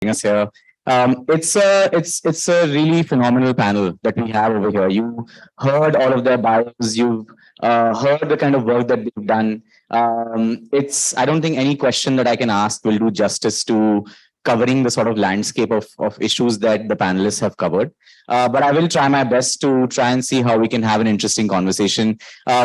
having us here. It's a really phenomenal panel that we have over here. You heard all of their bios. You've heard the kind of work that they've done. It's I don't think any question that I can ask will do justice to covering the sort of landscape of issues that the panelists have covered. But I will try my best to try and see how we can have an interesting conversation.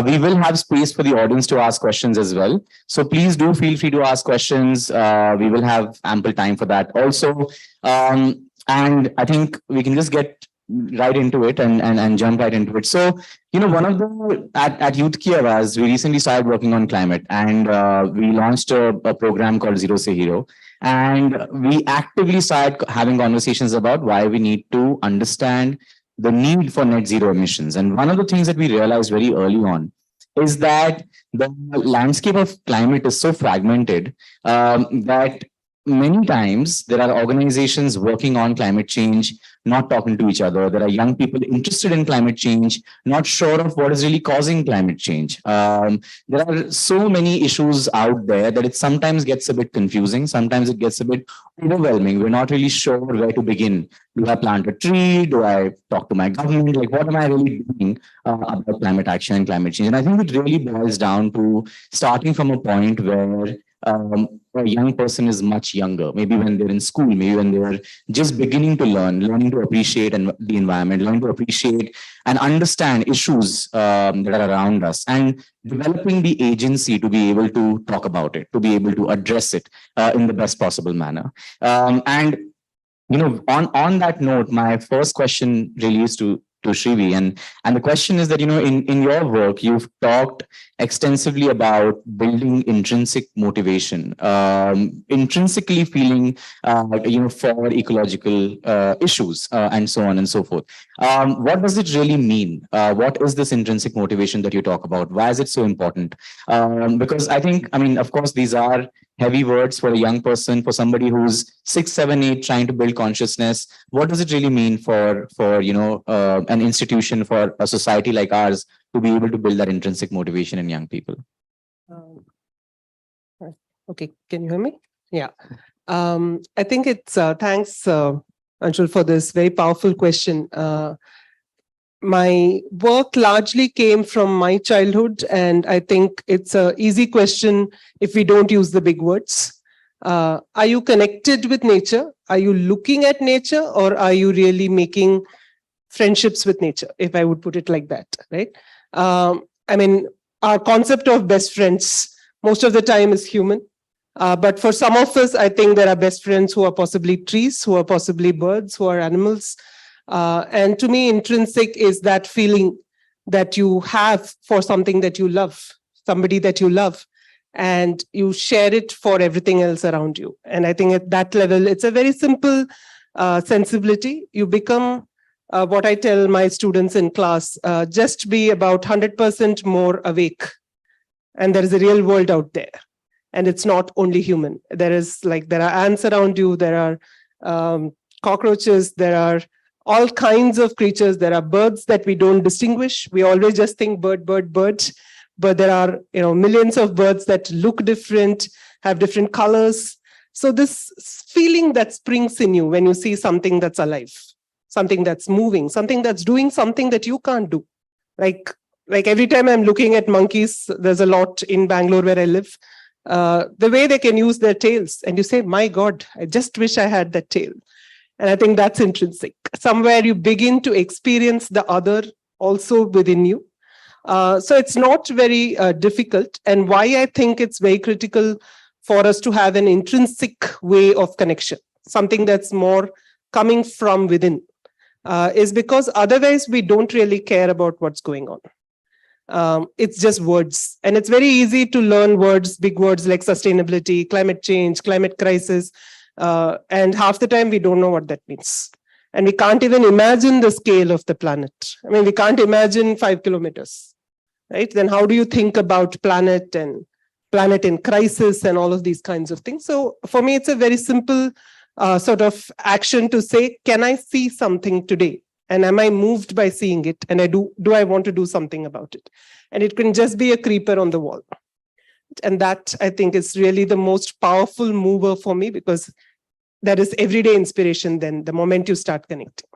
We will have space for the audience to ask questions as well. So please do feel free to ask questions. We will have ample time for that also. And I think we can just get right into it and jump right into it. So, one of the at Youth Ki Awaaz, we recently started working on climate, and we launched a program called Zero Se Hero. And we actively started having conversations about why we need to understand the need for net zero emissions. And one of the things that we realized very early on is that the landscape of climate is so fragmented that many times there are organizations working on climate change not talking to each other. There are young people interested in climate change, not sure of what is really causing climate change. There are so many issues out there that it sometimes gets a bit confusing. Sometimes it gets a bit overwhelming. We're not really sure where to begin. Do I plant a tree? Do I talk to my government? Like, what am I really doing about climate action and climate change? And I think it really boils down to starting from a point where a young person is much younger, maybe when they're in school, maybe when they're just beginning to learning to appreciate the environment, learning to appreciate and understand issues that are around us, and developing the agency to be able to talk about it, to be able to address it in the best possible manner. And on that note, my first question really is to Srivi, and the question is that in your work you've talked extensively about building intrinsic motivation, intrinsically feeling for ecological issues and so on and so forth. What does it really mean? What is this intrinsic motivation that you talk about? Why is it so important? Because I think, of course, these are heavy words for a young person, for somebody who's 6, 7, 8, trying to build consciousness. What does it really mean for an institution, for a society like ours, to be able to build that intrinsic motivation in young people? Okay, can you hear me? Yeah. I think it's thanks, Anshul, for this very powerful question. My work largely came from my childhood, and I think it's an easy question if we don't use the big words. Are you connected with nature? Are you looking at nature, or are you really making friendships with nature, if I would put it like that, right? Our concept of best friends most of the time is human. But for some of us, I think there are best friends who are possibly trees, who are possibly birds, who are animals. And to me, intrinsic is that feeling that you have for something that you love, somebody that you love, and you share it for everything else around you. And I think at that level, it's a very simple sensibility. You become what I tell my students in class, just be about 100% more awake. And there is a real world out there. And it's not only human. There are ants around you, there are cockroaches, there are all kinds of creatures. There are birds that we don't distinguish. We always just think bird, bird, bird. But there are millions of birds that look different, have different colors. So this feeling that springs in you when you see something that's alive, something that's moving, something that's doing something that you can't do. Like every time I'm looking at monkeys, there's a lot in Bangalore where I live, the way they can use their tails. And you say, my God, I just wish I had that tail. And I think that's intrinsic. Somewhere you begin to experience the other also within you. So it's not very difficult. And why I think it's very critical for us to have an intrinsic way of connection, something that's more coming from within, is because otherwise we don't really care about what's going on. It's just words. And it's very easy to learn words, big words like sustainability, climate change, climate crisis. And half the time we don't know what that means. And we can't even imagine the scale of the planet. We can't imagine 5 kilometers, right? Then how do you think about planet and planet in crisis and all of these kinds of things? So for me, it's a very simple sort of action to say, can I see something today? And am I moved by seeing it? And do I want to do something about it? And it can just be a creeper on the wall. And that, I think, is really the most powerful mover for me, because there is everyday inspiration then the moment you start connecting.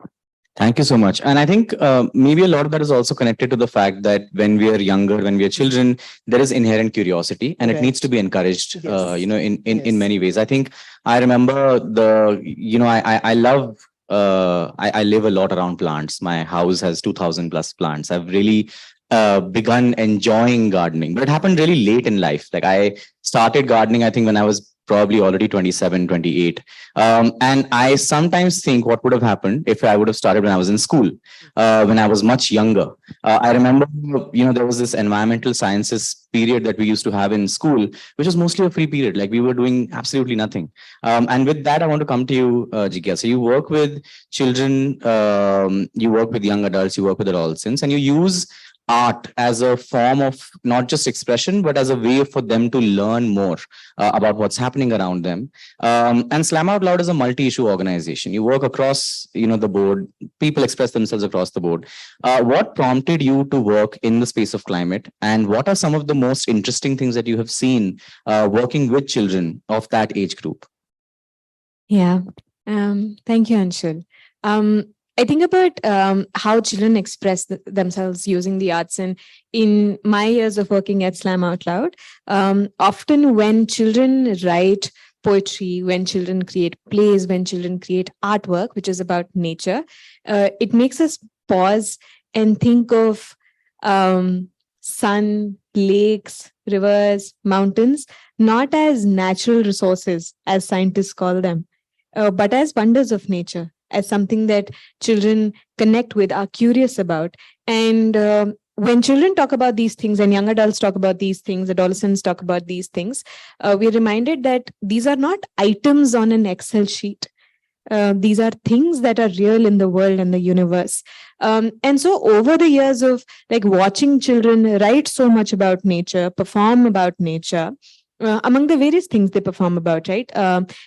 Thank you so much. And I think maybe a lot of that is also connected to the fact that when we are younger, when we are children, there is inherent curiosity, and it needs to be encouraged, Yes. in many ways. I think I remember I love, I live a lot around plants. My house has 2000 plus plants. I've really begun enjoying gardening, but it happened really late in life. Like I started gardening, I think when I was probably already 27, 28. And I sometimes think what would have happened if I would have started when I was in school, when I was much younger. I remember, there was this environmental sciences period that we used to have in school, which was mostly a free period. Like we were doing absolutely nothing. And with that, I want to come to you, Jigyasa. So you work with children, you work with young adults, you work with adolescents, and you use art as a form of not just expression, but as a way for them to learn more about what's happening around them. And Slam Out Loud is a multi-issue organization. You work across, the board. People express themselves across the board. What prompted you to work in the space of climate, and what are some of the most interesting things that you have seen working with children of that age group? Yeah. Thank you, Anshul. I think about how children express themselves using the arts. And in my years of working at Slam Out Loud, often when children write poetry, when children create plays, when children create artwork, which is about nature, it makes us pause and think of sun, lakes, rivers, mountains, not as natural resources, as scientists call them, but as wonders of nature, as something that children connect with, are curious about. And when children talk about these things, and young adults talk about these things, adolescents talk about these things, we're reminded that these are not items on an Excel sheet. These are things that are real in the world and the universe. And so over the years of watching children write so much about nature, perform about nature, among the various things they perform about, right?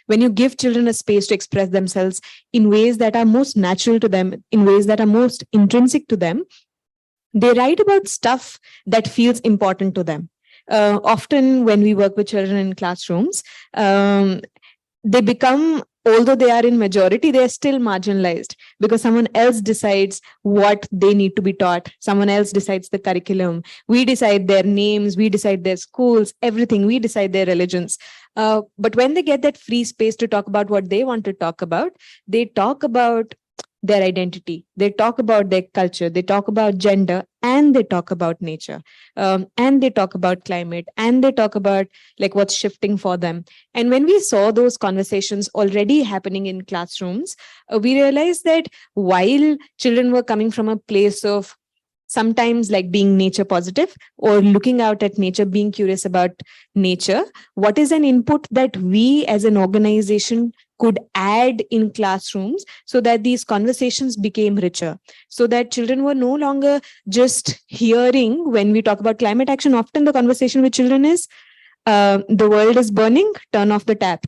When you give children a space to express themselves in ways that are most natural to them, in ways that are most intrinsic to them, they write about stuff that feels important to them. Often when we work with children in classrooms, they become, although they are in majority, they are still marginalized because someone else decides what they need to be taught. Someone else decides the curriculum. We decide their names, we decide their schools, everything. We decide their religions. But when they get that free space to talk about what they want to talk about, they talk about their identity, they talk about their culture, they talk about gender, and they talk about nature, and they talk about climate, and they talk about what's shifting for them. And when we saw those conversations already happening in classrooms, we realized that while children were coming from a place of sometimes being nature positive or looking out at nature, being curious about nature, what is an input that we as an organization could add in classrooms so that these conversations became richer, so that children were no longer just hearing. When we talk about climate action, often the conversation with children is, the world is burning, turn off the tap.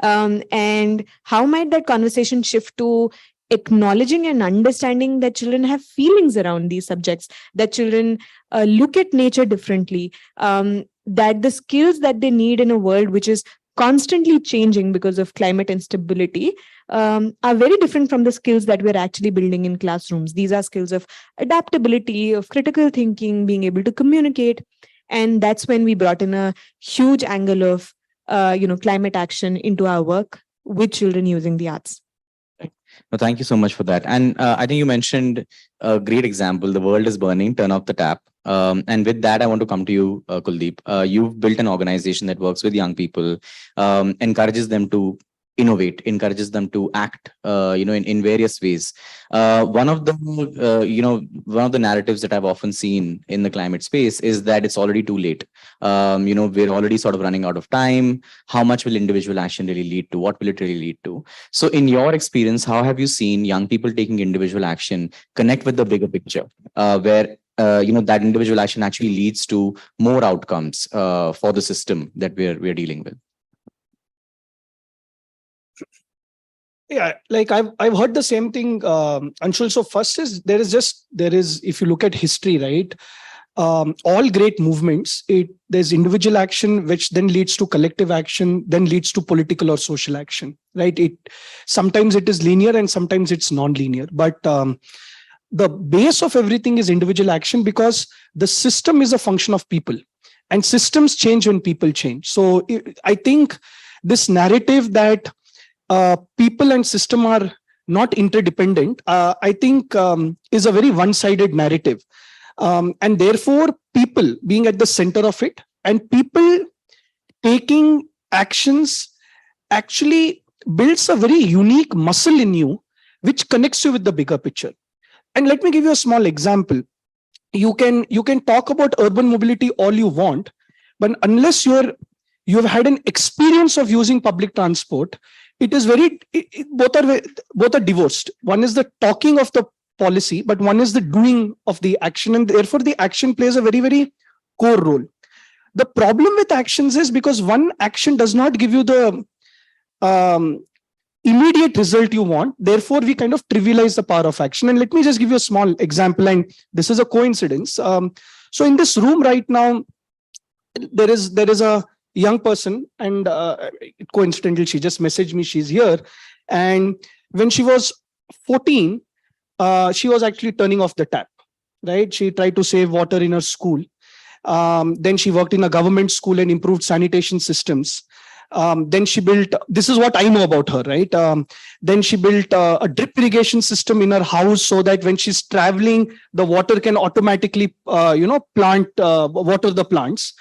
And how might that conversation shift to acknowledging and understanding that children have feelings around these subjects, that children look at nature differently, that the skills that they need in a world which is constantly changing because of climate instability are very different from the skills that we're actually building in classrooms. These are skills of adaptability, of critical thinking, being able to communicate. And that's when we brought in a huge angle of climate action into our work with children using the arts. No, thank you so much for that. And I think you mentioned a great example. The world is burning, turn off the tap. And with that, I want to come to you, Kuldeep. You've built an organization that works with young people, encourages them to innovate, encourages them to act, in various ways. One of the narratives that I've often seen in the climate space is that it's already too late. We're already sort of running out of time. How much will individual action really lead to? What will it really lead to? So in your experience, how have you seen young people taking individual action connect with the bigger picture, where that individual action actually leads to more outcomes for the system that we're dealing with? Yeah, I've heard the same thing, Anshul. So first is there is if you look at history, right? all great movements, there's individual action, which then leads to collective action, then leads to political or social action, right? Sometimes it is linear and sometimes it's non-linear, but the base of everything is individual action, because the system is a function of people, and systems change when people change. So I think this narrative that people and system are not interdependent, I think is a very one-sided narrative. And therefore, people being at the center of it and people taking actions actually builds a very unique muscle in you, which connects you with the bigger picture. And let me give you a small example. You can talk about urban mobility all you want, but unless you've had an experience of using public transport, it is both are divorced. One is the talking of the policy, but one is the doing of the action, and therefore the action plays a very, very core role. The problem with actions is because one action does not give you the immediate result you want. Therefore, we kind of trivialize the power of action. And let me just give you a small example, and this is a coincidence. So in this room right now, there is a young person, and coincidentally, she just messaged me, she's here. And when she was 14, she was actually turning off the tap, right? She tried to save water in her school. Then she worked in a government school and improved sanitation systems. Then she built, this is what I know about her, right? Then she built a drip irrigation system in her house so that when she's traveling, the water can automatically, water the plants.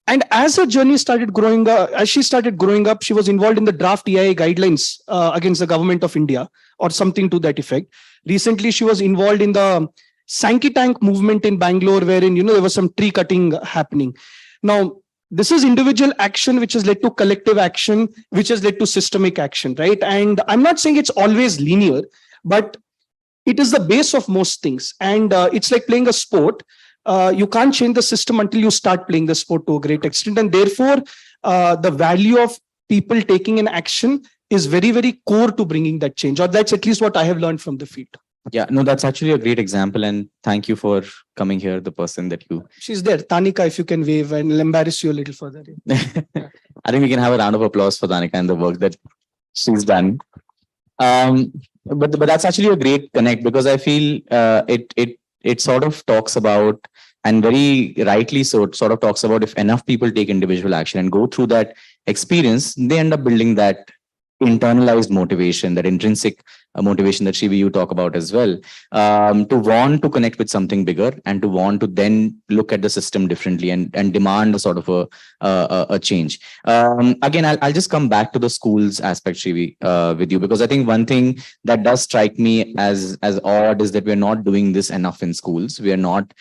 And as her journey started growing up, as she started growing up, she was involved in the draft EIA guidelines against the government of India, or something to that effect. Recently, she was involved in the Sankey Tank movement in Bangalore, wherein there was some tree cutting happening. Now, this is individual action, which has led to collective action, which has led to systemic action, right? And I'm not saying it's always linear, but it is the base of most things. And it's like playing a sport. You can't change the system until you start playing the sport to a great extent. And therefore, the value of people taking an action is very, very core to bringing that change, or that's at least what I have learned from the field. Yeah, no, that's actually a great example. And thank you for coming here, the person that you... She's there. Tanika, if you can wave, and I'll embarrass you a little further. I think we can have a round of applause for Tanika and the work that she's done. But that's actually a great connect, because I feel it sort of talks about, and very rightly so, sort of talks about, if enough people take individual action and go through that experience, they end up building that internalized motivation, that intrinsic motivation that Srivi you talk about as well, to want to connect with something bigger and to want to then look at the system differently and demand a sort of a change. Again, I'll just come back to the schools aspect, Srivi, with you, because I think one thing that does strike me as odd is that we're not doing this enough in schools. We are not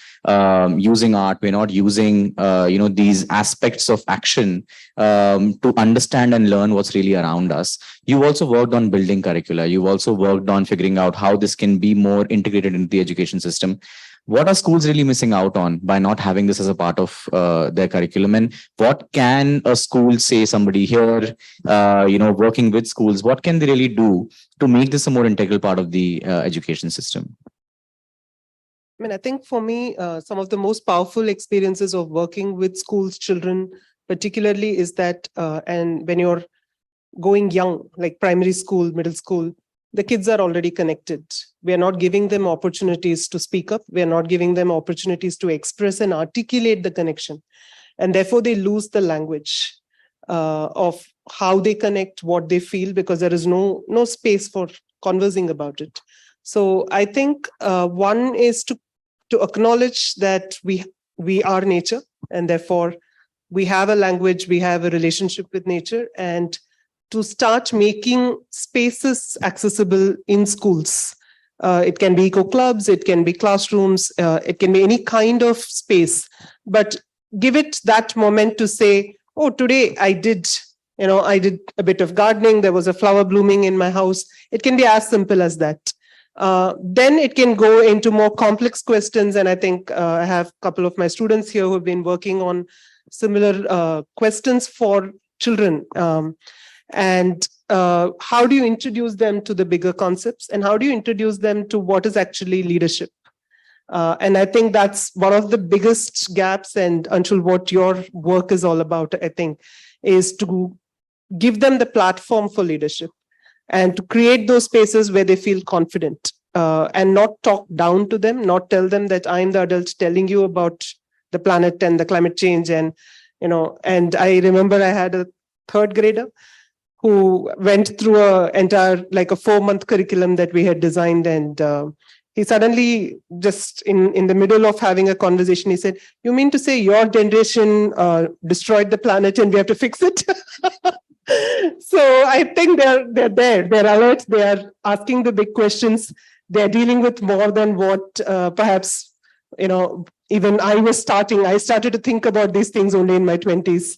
using art. We're not using these aspects of action to understand and learn what's really around us. You've also worked on building curricula. You've also worked on figuring out how this can be more integrated into the education system. What are schools really missing out on by not having this as a part of their curriculum? And what can a school, say somebody here, working with schools, what can they really do to make this a more integral part of the education system? I mean, I think for me, some of the most powerful experiences of working with schools, children, particularly, is that, and when you're going young, like primary school, middle school, the kids are already connected. We are not giving them opportunities to speak up. We are not giving them opportunities to express and articulate the connection. And therefore, they lose the language of how they connect, what they feel, because there is no space for conversing about it. So I think one is to acknowledge that we are nature, and therefore we have a language, we have a relationship with nature, and to start making spaces accessible in schools. It can be eco clubs, it can be classrooms, it can be any kind of space, but give it that moment to say, oh, today I did a bit of gardening, there was a flower blooming in my house. It can be as simple as that. Then it can go into more complex questions. And I think I have a couple of my students here who have been working on similar questions for children. And how do you introduce them to the bigger concepts? And how do you introduce them to what is actually leadership? And I think that's one of the biggest gaps. And Anshul, what your work is all about, I think, is to give them the platform for leadership and to create those spaces where they feel confident, and not talk down to them, not tell them that I'm the adult telling you about the planet and the climate change. And I remember I had a third grader who went through a entire, like a 4-month curriculum that we had designed. And he suddenly, just in the middle of having a conversation, he said, "You mean to say your generation destroyed the planet and we have to fix it?" So I think they're there, they're alert, they are asking the big questions, they're dealing with more than what perhaps, even I started to think about these things only in my 20s,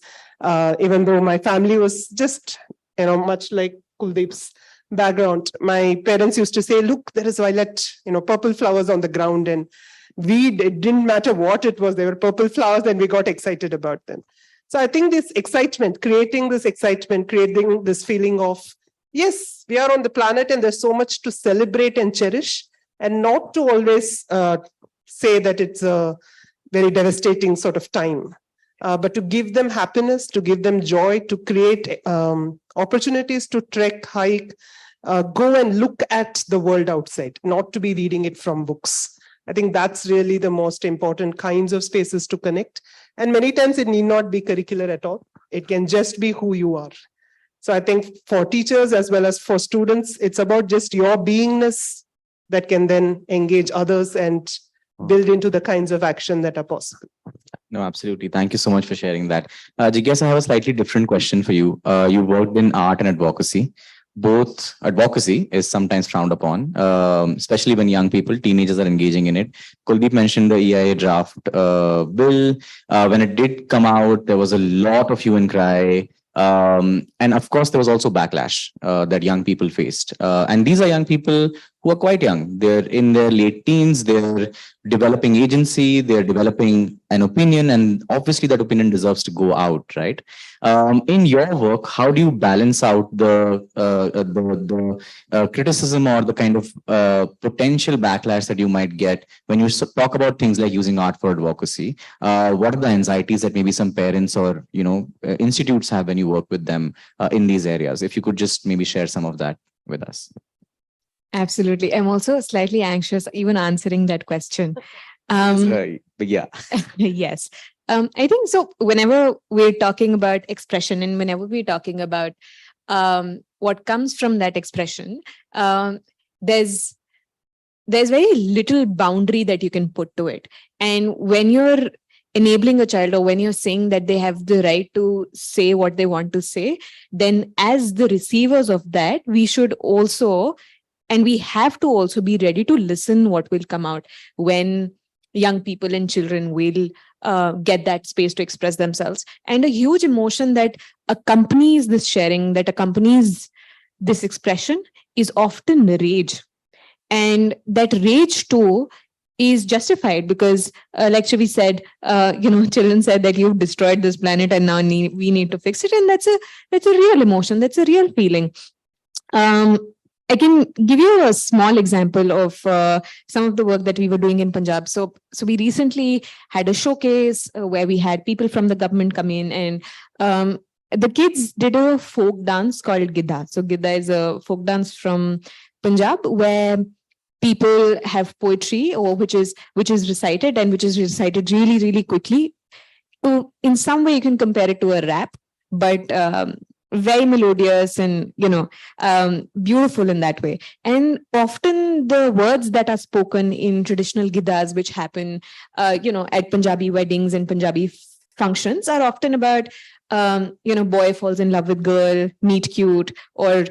even though my family was just, much like Kuldeep's background. My parents used to say, "Look, there is violet, purple flowers on the ground." And it didn't matter what it was, they were purple flowers and we got excited about them. So I think this excitement, creating this feeling of, yes, we are on the planet and there's so much to celebrate and cherish, and not to always say that it's a very devastating sort of time, but to give them happiness, to give them joy, to create opportunities to trek, hike, go and look at the world outside, not to be reading it from books. I think that's really the most important kinds of spaces to connect. And many times it need not be curricular at all. It can just be who you are. So I think for teachers as well as for students, it's about just your beingness that can then engage others and build into the kinds of action that are possible. No, absolutely. Thank you so much for sharing that. Jigyasa, I have a slightly different question for you. You worked in art and advocacy. Both advocacy is sometimes frowned upon, especially when young people, teenagers are engaging in it. Kuldeep mentioned the EIA draft bill. When it did come out, there was a lot of hue and cry. And of course, there was also backlash that young people faced. And these are young people who are quite young. They're in their late teens, they're developing agency, they're developing an opinion, and obviously that opinion deserves to go out, right? In your work, how do you balance out the criticism or the kind of potential backlash that you might get when you talk about things like using art for advocacy? What are the anxieties that maybe some parents or institutes have when you work with them in these areas? If you could just maybe share some of that with us. Absolutely. I'm also slightly anxious even answering that question. But yeah. Yes. I think so. Whenever we're talking about expression and whenever we're talking about what comes from that expression, there's very little boundary that you can put to it. And when you're enabling a child or when you're saying that they have the right to say what they want to say, then as the receivers of that, we should also, and we have to also be ready to listen what will come out when young people and children will get that space to express themselves. And a huge emotion that accompanies this sharing, that accompanies this expression, is often rage. And that rage too is justified because, like Srivi said, children said that you've destroyed this planet and now we need to fix it. And that's a real emotion. That's a real feeling. I can give you a small example of some of the work that we were doing in Punjab. So we recently had a showcase where we had people from the government come in, and the kids did a folk dance called Gidda. So Gidda is a folk dance from Punjab where people have poetry or which is recited and which is recited really, really quickly. So in some way you can compare it to a rap, but very melodious and beautiful in that way. And often the words that are spoken in traditional giddas, which happen at Punjabi weddings and Punjabi functions, are often about boy falls in love with girl, meet cute, or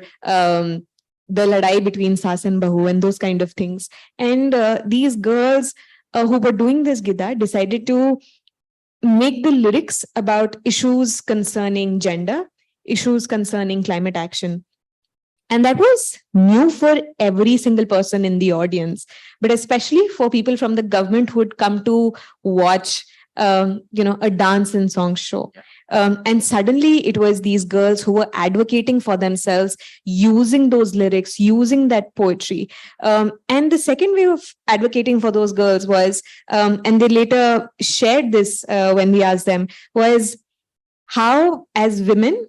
the ladai between saas and bahu and those kind of things. And these girls who were doing this gidda decided to make the lyrics about issues concerning gender, issues concerning climate action. And that was new for every single person in the audience, but especially for people from the government who would come to watch a dance and song show. And suddenly it was these girls who were advocating for themselves, using those lyrics, using that poetry. And the second way of advocating for those girls was, and they later shared this when we asked them, was how, as women,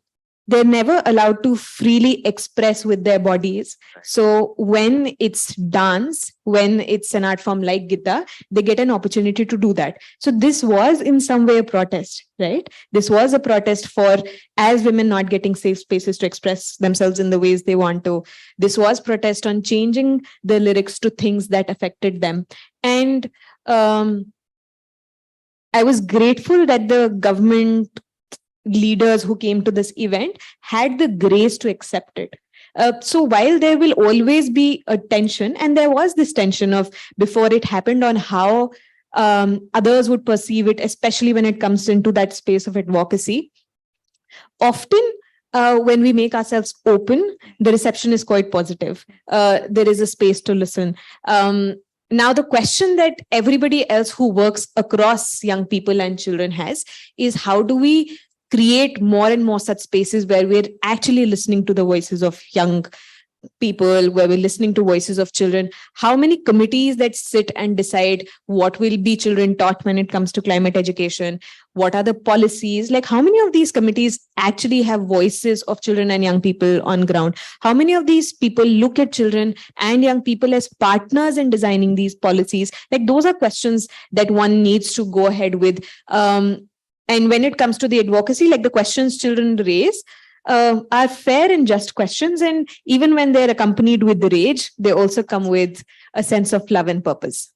they're never allowed to freely express with their bodies. So when it's dance, when it's an art form like Gita, they get an opportunity to do that. So this was in some way a protest, right? This was a protest for, as women, not getting safe spaces to express themselves in the ways they want to. This was protest on changing the lyrics to things that affected them. And I was grateful that the government leaders who came to this event had the grace to accept it. So while there will always be a tension, and there was this tension of before it happened on how others would perceive it, especially when it comes into that space of advocacy, often when we make ourselves open, the reception is quite positive. There is a space to listen. Now, the question that everybody else who works across young people and children has is, how do we create more and more such spaces where we're actually listening to the voices of young people, where we're listening to voices of children? How many committees that sit and decide what will be children taught when it comes to climate education? What are the policies? Like, how many of these committees actually have voices of children and young people on ground? How many of these people look at children and young people as partners in designing these policies? Like, those are questions that one needs to go ahead with. And when it comes to the advocacy, like the questions children raise are fair and just questions. And even when they're accompanied with the rage, they also come with a sense of love and purpose.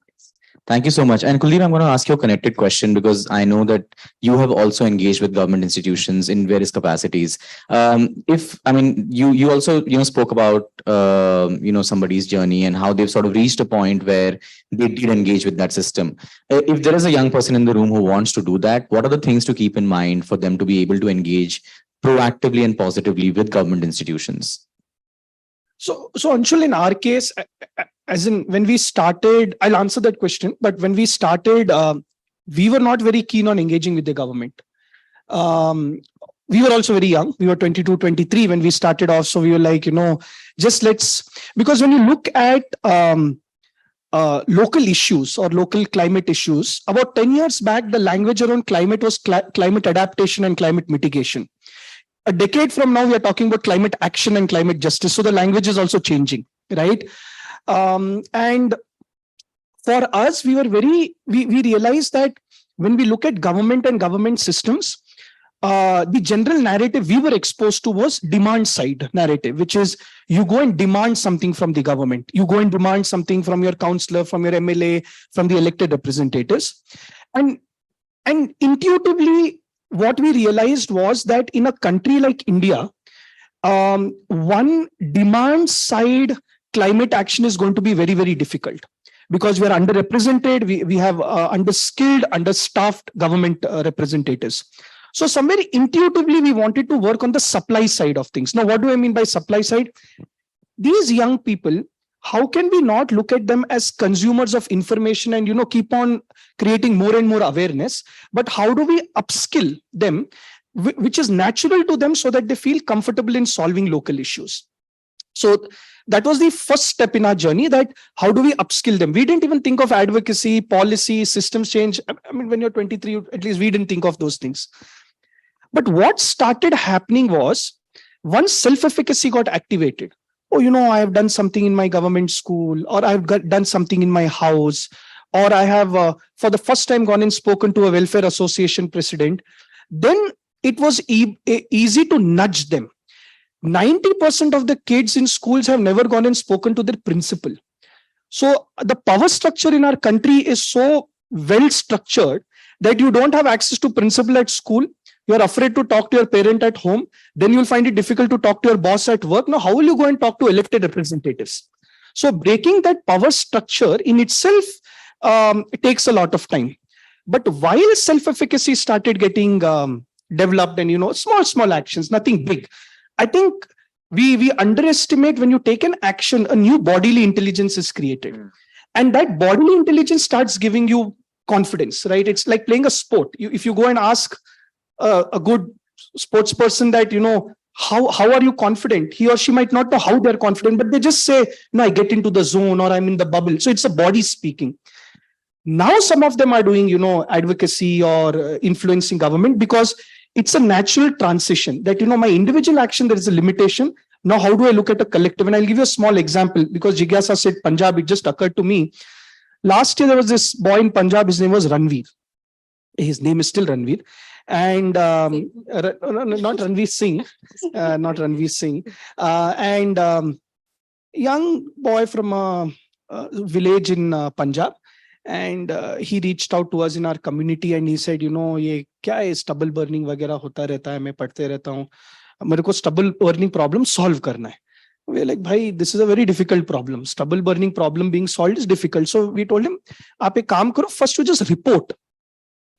Thank you so much. And Kuldeep, I'm going to ask you a connected question, because I know that you have also engaged with government institutions in various capacities. You also, spoke about, somebody's journey and how they've sort of reached a point where they did engage with that system. If there is a young person in the room who wants to do that, what are the things to keep in mind for them to be able to engage proactively and positively with government institutions? So Anshul, in our case, as in when we started, I'll answer that question, but when we started, we were not very keen on engaging with the government. We were also very young. We were 22, 23 when we started off. So we were like, just let's, because when you look at local issues or local climate issues, about 10 years back, the language around climate was climate adaptation and climate mitigation. A decade from now, we are talking about climate action and climate justice. So the language is also changing, right? And for us, we realized that when we look at government and government systems, the general narrative we were exposed to was demand side narrative, which is you go and demand something from the government. You go and demand something from your councillor, from your MLA, from the elected representatives. And intuitively, what we realized was that in a country like India, one demand side climate action is going to be very, very difficult, because we are underrepresented. We have underskilled, understaffed government representatives. So somewhere intuitively, we wanted to work on the supply side of things. Now, what do I mean by supply side? These young people, how can we not look at them as consumers of information and, keep on creating more and more awareness? But how do we upskill them, which is natural to them, so that they feel comfortable in solving local issues? So that was the first step in our journey, that how do we upskill them? We didn't even think of advocacy, policy, systems change. I mean, when you're 23, at least we didn't think of those things. But what started happening was, once self-efficacy got activated, I have done something in my government school, or I've done something in my house, or I have for the first time gone and spoken to a welfare association president, then it was easy to nudge them. 90% of the kids in schools have never gone and spoken to their principal. So the power structure in our country is so well structured that you don't have access to principal at school. You're afraid to talk to your parent at home. Then you'll find it difficult to talk to your boss at work. Now, how will you go and talk to elected representatives? So breaking that power structure in itself it takes a lot of time. But while self-efficacy started getting developed and, small actions, nothing big, I think we underestimate when you take an action, a new bodily intelligence is created. And that bodily intelligence starts giving you confidence, right? It's like playing a sport. If you go and ask a good sports person that, how are you confident? He or she might not know how they're confident, but they just say, no, I get into the zone or I'm in the bubble. So it's a body speaking. Now some of them are doing, advocacy or influencing government because it's a natural transition that, my individual action, there is a limitation. Now, how do I look at a collective? And I'll give you a small example because Jigyasa said Punjab, it just occurred to me. Last year, there was this boy in Punjab, his name was Ranveer. His name is still Ranveer. And not Ranveer Singh, not Ranveer Singh. Young boy from a village in Punjab. And he reached out to us in our community and he said, ये क्या है stubble burning वगैरह होता रहता है, मैं पढ़ते रहता हूँ, मेरे को stubble burning problem solve करना है. We're like, bhai, this is a very difficult problem. Stubble burning problem being solved is difficult. So we told him, आप एक काम करो, first you just report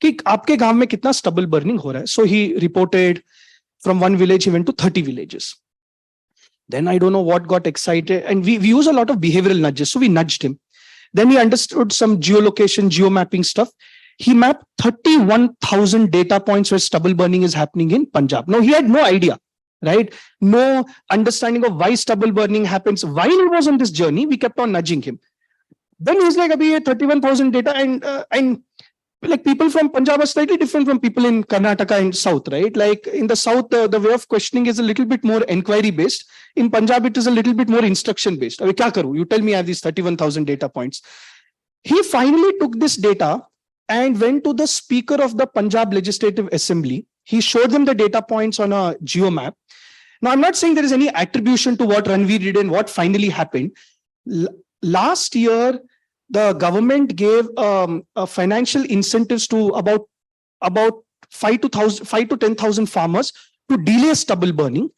कि आपके गांव में कितना stubble burning हो रहा है. So he reported. From one village, he went to 30 villages. Then I don't know what got excited. And we use a lot of behavioral nudges. So we nudged him. Then he understood some geolocation, geomapping stuff. He mapped 31,000 data points where stubble burning is happening in Punjab. Now, he had no idea, right? No understanding of why stubble burning happens. While he was on this journey, we kept on nudging him. Then he's like, abhi 31,000 data and like people from Punjab are slightly different from people in Karnataka and South, right? Like in the South, the way of questioning is a little bit more inquiry based. In Punjab, it is a little bit more instruction based. Abhi kya karu? You tell me I have these 31,000 data points. He finally took this data and went to the speaker of the Punjab Legislative Assembly. He showed them the data points on a geomap. Now, I'm not saying there is any attribution to what Ranveer did and what finally happened. Last year, the government gave financial incentives to about 5 to 10,000 farmers to delay stubble burning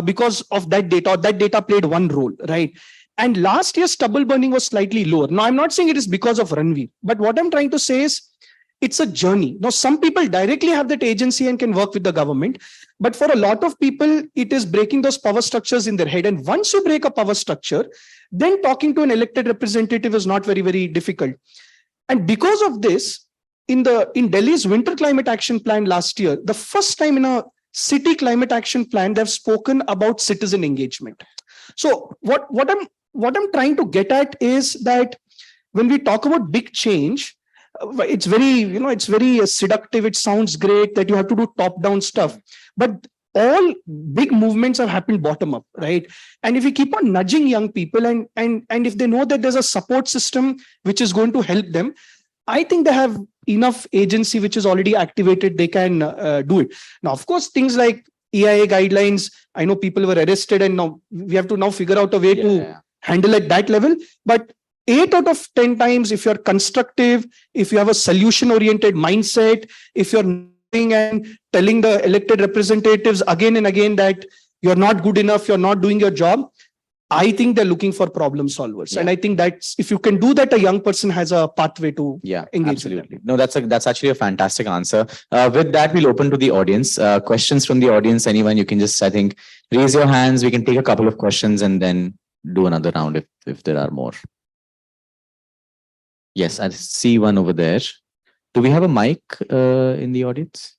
because of that data. Or that data played one role, right? And last year, stubble burning was slightly lower. Now, I'm not saying it is because of Ranveer, but what I'm trying to say is it's a journey. Now, some people directly have that agency and can work with the government. But for a lot of people, it is breaking those power structures in their head. And once you break a power structure, then talking to an elected representative is not very, very difficult. And because of this, in Delhi's Winter Climate Action Plan last year, the first time in a city climate action plan, they've spoken about citizen engagement. So what I'm trying to get at is that when we talk about big change, it's very seductive. It sounds great that you have to do top-down stuff, but all big movements have happened bottom up, right? And if we keep on nudging young people and if they know that there's a support system which is going to help them, I think they have enough agency which is already activated. They can do it. Now, of course, things like EIA guidelines, I know people were arrested and now we have to now figure out a way to handle at that level. But 8 out of 10 times, if you're constructive, if you have a solution-oriented mindset, if you're and telling the elected representatives again and again that you're not good enough, you're not doing your job, I think they're looking for problem solvers. Yeah. And I think that's, if you can do that, a young person has a pathway to engage. Absolutely. No, that's actually a fantastic answer. With that, we'll open to the audience. Questions from the audience, anyone, you can just, I think, raise your hands. We can take a couple of questions and then do another round if there are more. Yes, I see one over there. Do we have a mic in the audience?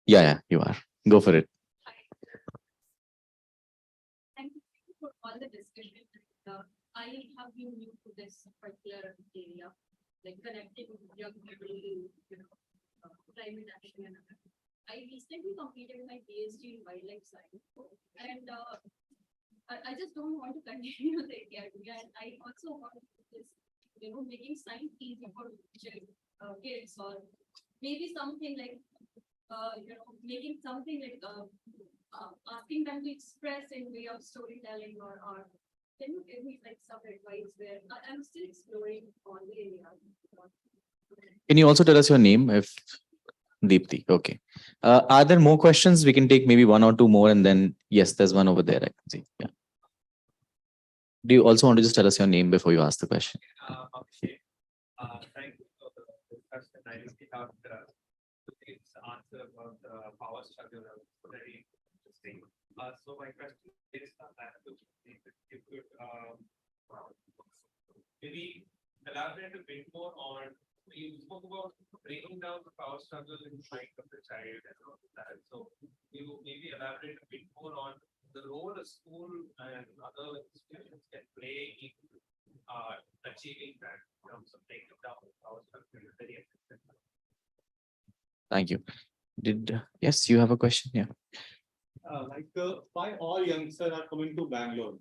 Yeah, you are. Go for it. Thank you for all the discussion. I have been new to this particular area, like connecting young people to climate action and other. I recently completed my PhD in wildlife science, and I just don't want to continue the academia, and I also want this, making science easy for kids, or maybe something like making something like asking them to express in way of storytelling, or can you give me like some advice where I'm still exploring all the areas. Can you also tell us your name? If Deepthi, okay. Are there more questions? We can take maybe 1 or 2 more, and then yes, there's one over there. I can see. Yeah. Do you also want to just tell us your name before you ask the question? Okay. Thank you for the discussion. I really thought this answer about the power struggle was very interesting. So my question is that if you could maybe elaborate a bit more on you spoke about breaking down the power struggle in the mind of the child and all of that. So you maybe elaborate a bit more on the role a school and other institutions can play in achieving that in terms of breaking down the power struggle in a very effective way. Thank you. Yes, you have a question? Yeah. Why all youngsters are coming to Bangalore?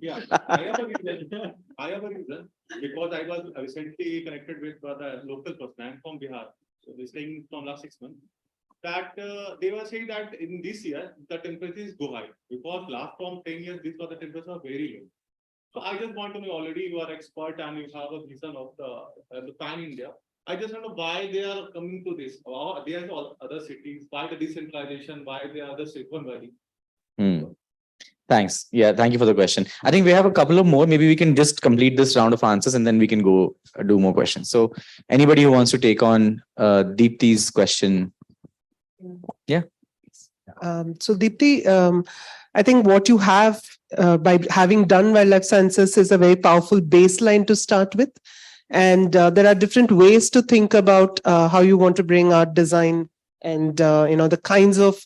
Yeah, I have a reason because I was recently connected with the local person. I'm from Bihar, so we're staying from last 6 months. That they were saying that in this year the temperatures go high because last from 10 years this was the temperature are very low. So I just want to know, already you are expert and you have a vision of the pan India. I just want to know why they are coming to this. Or they are all other cities. Why the decentralization? Why they are the Silicon Valley? Hmm. Thanks. Yeah, thank you for the question. I think we have a couple of more. Maybe we can just complete this round of answers and then we can go do more questions. So anybody who wants to take on Deepti's question? Yeah. So Deepti, I think what you have by having done wildlife sciences is a very powerful baseline to start with. And there are different ways to think about how you want to bring art design and the kinds of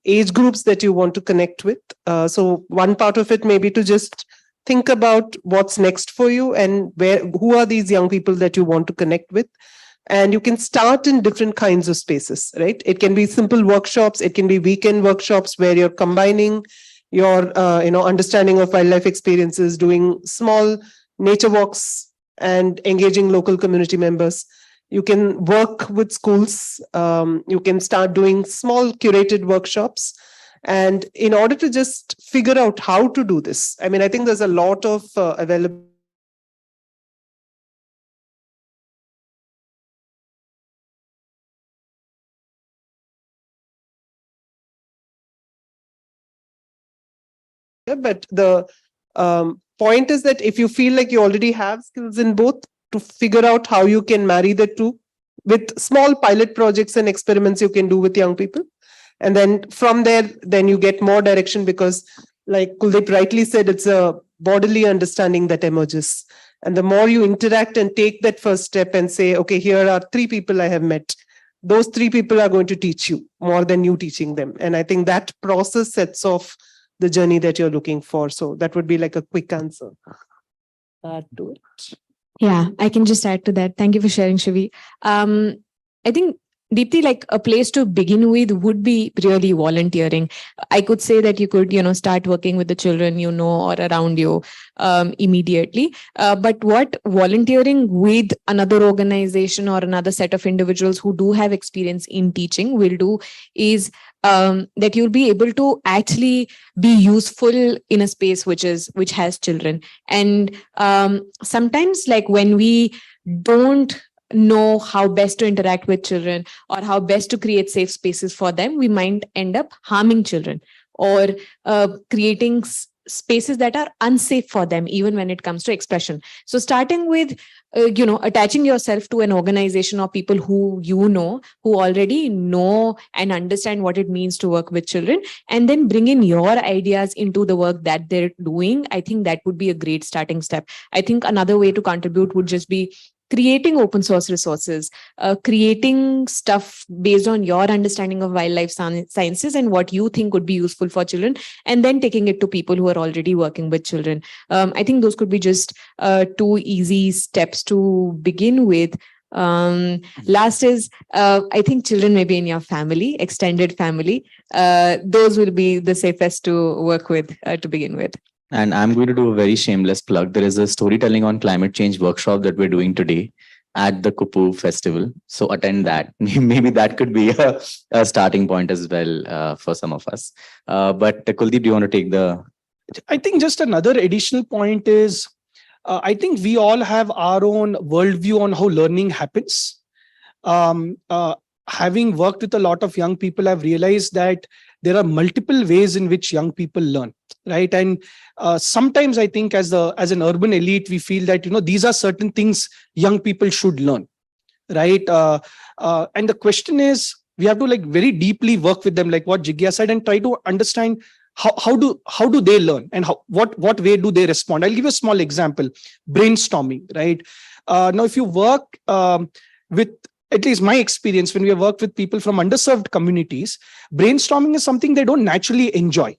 age groups that you want to connect with. So one part of it may be to just think about what's next for you and who are these young people that you want to connect with. And you can start in different kinds of spaces, right? It can be simple workshops. It can be weekend workshops where you're combining your understanding of wildlife experiences, doing small nature walks and engaging local community members. You can work with schools. You can start doing small curated workshops. And in order to just figure out how to do this, I mean, I think there's a lot of available. But the point is that if you feel like you already have skills in both, to figure out how you can marry the two with small pilot projects and experiments you can do with young people. And then from there, then you get more direction because, like Kuldeep rightly said, it's a bodily understanding that emerges. And the more you interact and take that first step and say, okay, here are 3 people I have met. Those 3 people are going to teach you more than you teaching them. And I think that process sets off the journey that you're looking for. So that would be like a quick answer to it. Yeah, I can just add to that. Thank you for sharing, Srivi. I think Deepti, like a place to begin with would be really volunteering. I could say that you could, start working with the children, or around you immediately. But what volunteering with another organization or another set of individuals who do have experience in teaching will do is that you'll be able to actually be useful in a space which has children. And sometimes, like when we don't know how best to interact with children or how best to create safe spaces for them, we might end up harming children or creating spaces that are unsafe for them, even when it comes to expression. So starting with attaching yourself to an organization or people who who already know and understand what it means to work with children, and then bring in your ideas into the work that they're doing, I think that would be a great starting step. I think another way to contribute would just be creating open source resources, creating stuff based on your understanding of wildlife sciences and what you think would be useful for children, and then taking it to people who are already working with children. I think those could be just 2 easy steps to begin with. Last is, I think children may be in your family, extended family. Those will be the safest to work with to begin with. And I'm going to do a very shameless plug. There is a storytelling on climate change workshop that we're doing today at the Kupu festival. So attend that. Maybe that could be a starting point as well for some of us. But Kuldeep, do you want to take the... I think just another additional point is, I think we all have our own worldview on how learning happens. Having worked with a lot of young people, I've realized that there are multiple ways in which young people learn, right? And sometimes I think as an urban elite, we feel that, these are certain things young people should learn, right? And the question is, we have to very deeply work with them, like what Jigyasa said, and try to understand how do they learn and what way do they respond. I'll give you a small example. Brainstorming, right? Now, if you work with, at least my experience, when we have worked with people from underserved communities, brainstorming is something they don't naturally enjoy.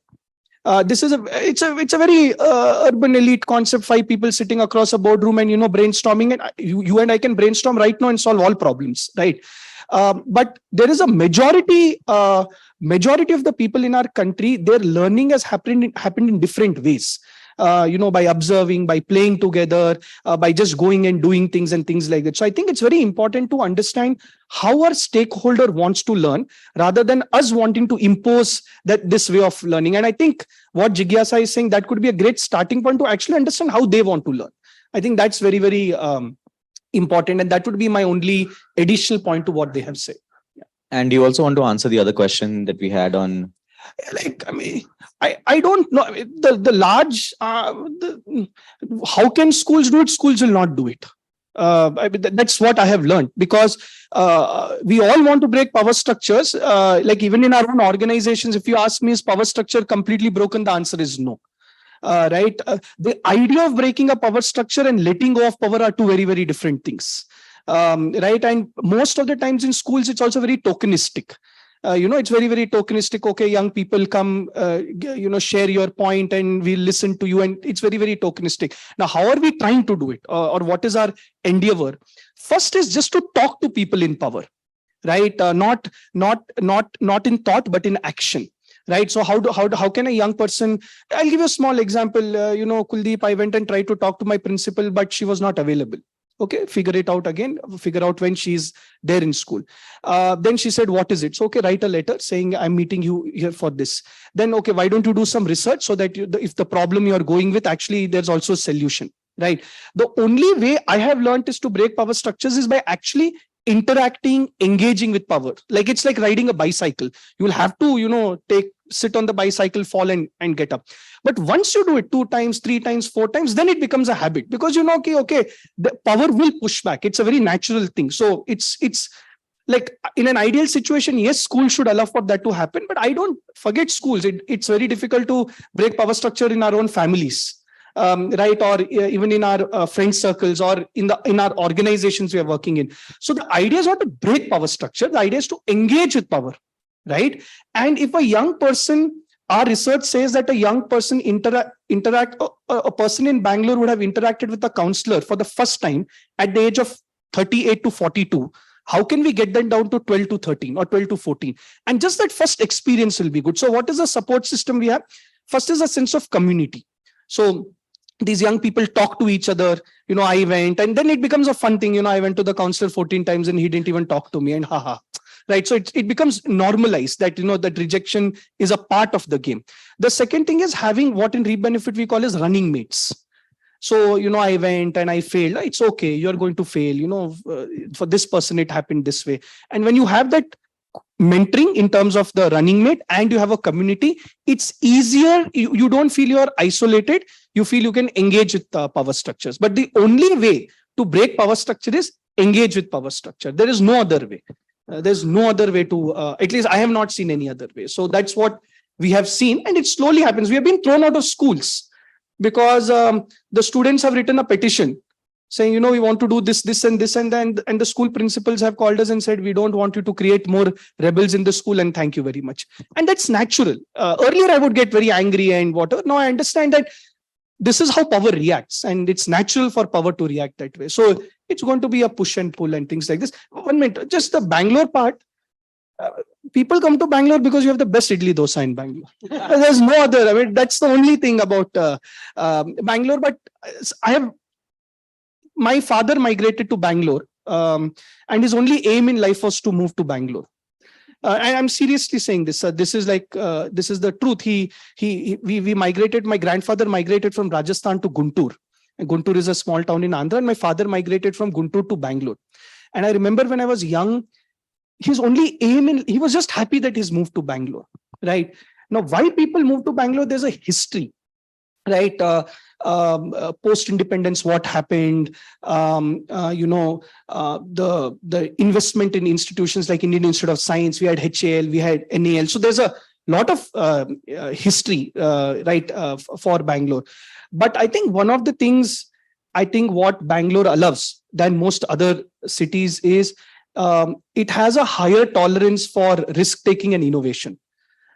This is it's a very urban elite concept. 5 people sitting across a boardroom and brainstorming, and you and I can brainstorm right now and solve all problems, right? But there is a majority of the people in our country, their learning has happened in different ways. By observing, by playing together, by just going and doing things and things like that. So I think it's very important to understand how our stakeholder wants to learn rather than us wanting to impose this way of learning. And I think what Jigyasa is saying, that could be a great starting point to actually understand how they want to learn. I think that's very, very important. And that would be my only additional point to what they have said. And you also want to answer the other question that we had on. Like, I mean, I don't know the large, how can schools do it? Schools will not do it. That's what I have learned, because we all want to break power structures. Like even in our own organizations, if you ask me, is power structure completely broken? The answer is no. Right? The idea of breaking a power structure and letting go of power are two very, very different things. Right? And most of the times in schools, it's also very tokenistic. It's very, very tokenistic. Okay, young people come, share your point and we listen to you. And it's very, very tokenistic. Now, how are we trying to do it? Or what is our endeavor? First is just to talk to people in power, right? Not in thought, but in action. Right. So how can a young person, I'll give you a small example. Kuldeep, I went and tried to talk to my principal, but she was not available. Okay, figure it out again, figure out when she's there in school. Then she said, what is it? So, okay, write a letter saying I'm meeting you here for this. Then, okay, why don't you do some research so that if the problem you're going with, actually there's also a solution, right? The only way I have learned is to break power structures is by actually interacting, engaging with power. Like it's like riding a bicycle. You will have to, sit on the bicycle, fall and get up. But once you do it 2 times, 3 times, 4 times, then it becomes a habit, because okay, the power will push back. It's a very natural thing. So it's like in an ideal situation, yes, school should allow for that to happen, but I don't forget schools. It's very difficult to break power structure in our own families. Right, or even in our friend circles or in our organizations we are working in. So the idea is not to break power structure. The idea is to engage with power, right? And if a young person, our research says that a young person a person in Bangalore would have interacted with a counselor for the first time at the age of 38 to 42. How can we get them down to 12 to 13 or 12 to 14? And just that first experience will be good. So what is the support system we have? First is a sense of community. So these young people talk to each other. I went, and then it becomes a fun thing. I went to the counselor 14 times and he didn't even talk to me, and haha. Right. So it becomes normalized that, that rejection is a part of the game. The second thing is having what in Reap Benefit we call as running mates. So, I went and I failed. It's okay. You're going to fail. For this person, it happened this way. And when you have that mentoring in terms of the running mate and you have a community, it's easier. You don't feel you're isolated. You feel you can engage with power structures. But the only way to break power structure is engage with power structure. There is no other way. There's no other way to, at least I have not seen any other way. So that's what we have seen. And it slowly happens. We have been thrown out of schools because the students have written a petition saying, we want to do this, and this, and then, and the school principals have called us and said, we don't want you to create more rebels in the school, and thank you very much. And that's natural. Earlier, I would get very angry and whatever. Now I understand that this is how power reacts, and it's natural for power to react that way. So it's going to be a push and pull and things like this. 1 minute, just the Bangalore part. People come to Bangalore because you have the best idli dosa in Bangalore. There's no other. I mean, that's the only thing about Bangalore. But my father migrated to Bangalore, and his only aim in life was to move to Bangalore. And I'm seriously saying this. This is the truth. We migrated. My grandfather migrated from Rajasthan to Guntur. And Guntur is a small town in Andhra, and my father migrated from Guntur to Bangalore. And I remember when I was young, his only aim he was just happy that he's moved to Bangalore. Right now, why people move to Bangalore? There's a history. Right, post-independence, what happened? The investment in institutions like Indian Institute of Science. We had HAL, we had NAL. So there's a lot of history, for Bangalore. But I think one of the things I think what Bangalore allows than most other cities is it has a higher tolerance for risk taking and innovation.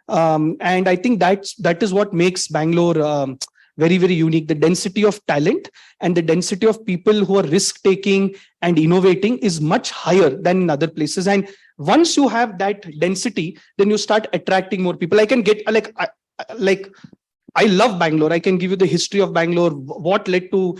And I think that is what makes Bangalore very, very unique. The density of talent and the density of people who are risk taking and innovating is much higher than in other places. And once you have that density, then you start attracting more people. I can get like I love Bangalore. I can give you the history of Bangalore, what led to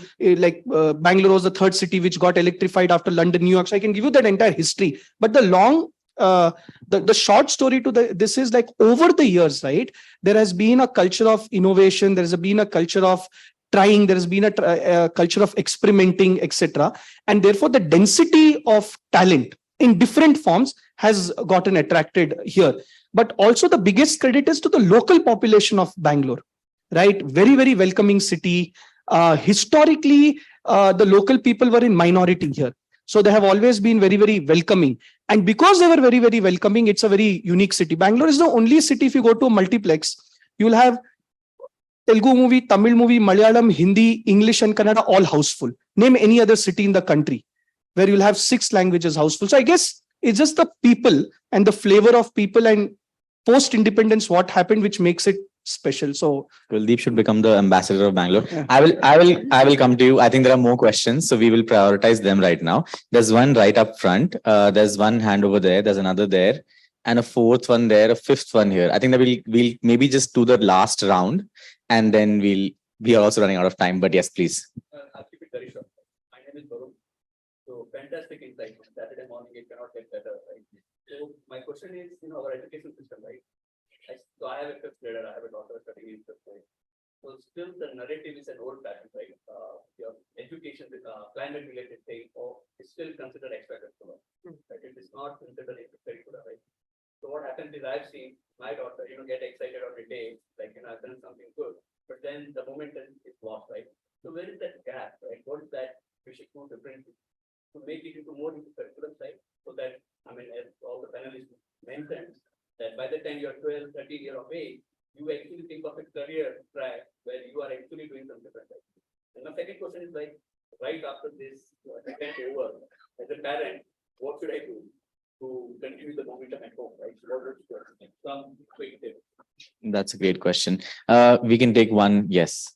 Bangalore was the third city which got electrified after London, New York. So I can give you that entire history. But the long, the short story to this is like over the years, right? There has been a culture of innovation. There has been a culture of trying. There has been a culture of experimenting, etc. And therefore, the density of talent in different forms has gotten attracted here. But also the biggest credit is to the local population of Bangalore. Right, very, very welcoming city. Historically, the local people were in minority here, so they have always been very, very welcoming. And because they were very, very welcoming, it's a very unique city. Bangalore is the only city, if you go to a multiplex, you will have Telugu movie, Tamil movie, Malayalam, Hindi, English, and Kannada all houseful. Name any other city in the country where you'll have 6 languages houseful. So I guess it's just the people and the flavor of people and post-independence what happened, which makes it special. So Kuldeep should become the ambassador of Bangalore. Yeah. I will come to you. I think there are more questions, so we will prioritize them right now. There's one right up front. There's one hand over there. There's another there, and a fourth one there. A fifth one here. I think that we'll maybe just do the last round, and then we are also running out of time. But yes, please. I'll keep it very short. My name is Varun. So fantastic insight. Saturday morning, it cannot get better, right? So my question is, our education system, right? So I have a 5th grader, I have a daughter studying in 5th grade. So still the narrative is an old pattern, right? Your education, climate related thing, or is still considered extracurricular. Right? It is not considered extracurricular, right? So what happens is I've seen my daughter, get excited on a day, I've done something good, but then the momentum is lost, right? So where is that gap, right? What is that we should do differently to make it into more into curriculum side, so that, as all the panelists mentioned, that by the time you're 12, 13 years of age, you actually think of a career track where you are actually doing something different. And my second question is right after this event over, as a parent, what should I do to continue the momentum at home, right? So what would you do? Some quick tips. That's a great question. We can take one. Yes.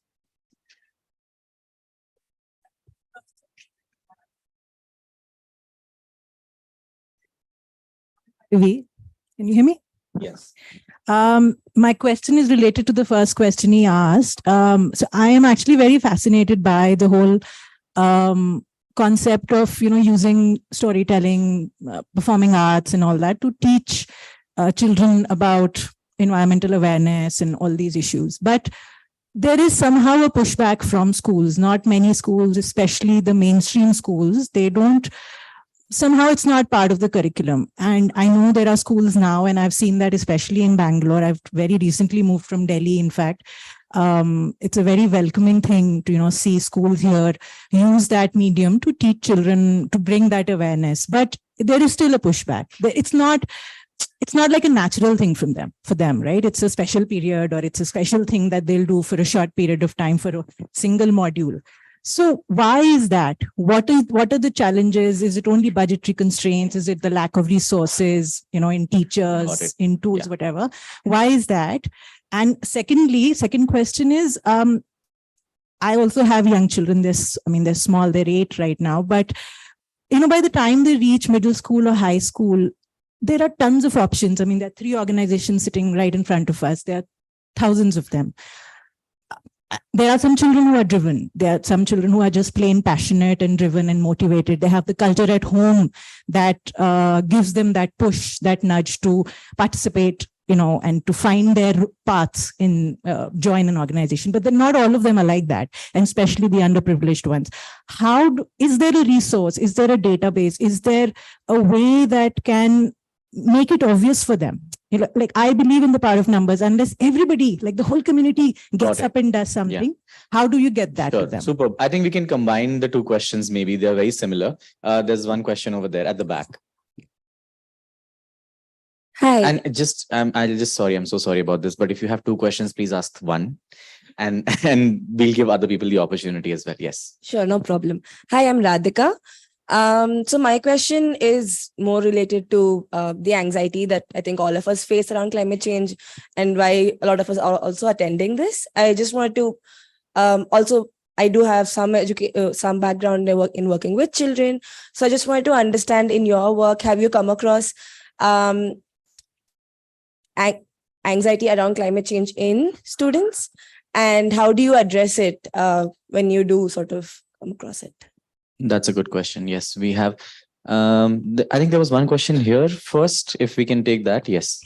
Srivi, can you hear me? Yes. My question is related to the first question he asked. So I am actually very fascinated by the whole concept of using storytelling, performing arts, and all that to teach children about environmental awareness and all these issues. But there is somehow a pushback from schools. Not many schools, especially the mainstream schools, they don't. Somehow it's not part of the curriculum. And I know there are schools now, and I've seen that especially in Bangalore. I've very recently moved from Delhi, in fact. It's a very welcoming thing to, see schools here use that medium to teach children, to bring that awareness. But there is still a pushback. It's not like a natural thing for them, right? It's a special period, or it's a special thing that they'll do for a short period of time for a single module. So why is that? What are the challenges? Is it only budgetary constraints? Is it the lack of resources, in teachers, in tools, whatever? Why is that? And secondly, second question is, I also have young children. They're small, they're 8 right now, but by the time they reach middle school or high school, there are tons of options. There are 3 organizations sitting right in front of us. There are thousands of them. There are some children who are driven. There are some children who are just plain passionate and driven and motivated. They have the culture at home that gives them that push, that nudge to participate, and to find their paths in join an organization. But then not all of them are like that, and especially the underprivileged ones. Is there a resource? Is there a database? Is there a way that can make it obvious for them? I believe in the power of numbers. Unless everybody, the whole community, gets up and does something, how do you get that to them? Super. I think we can combine the 2 questions. Maybe they're very similar. There's one question over there at the back. Hi. And I'm so sorry about this, but if you have 2 questions, please ask one. and and we'll give other people the opportunity as well. Yes. Sure, no problem. Hi, I'm Radhika. So my question is more related to the anxiety that I think all of us face around climate change and why a lot of us are also attending this. I just wanted to also, I do have some background in working with children. So I just wanted to understand, in your work, have you come across anxiety around climate change in students? And how do you address it when you do sort of come across it? That's a good question. Yes, we have. I think there was one question here first. If we can take that, yes.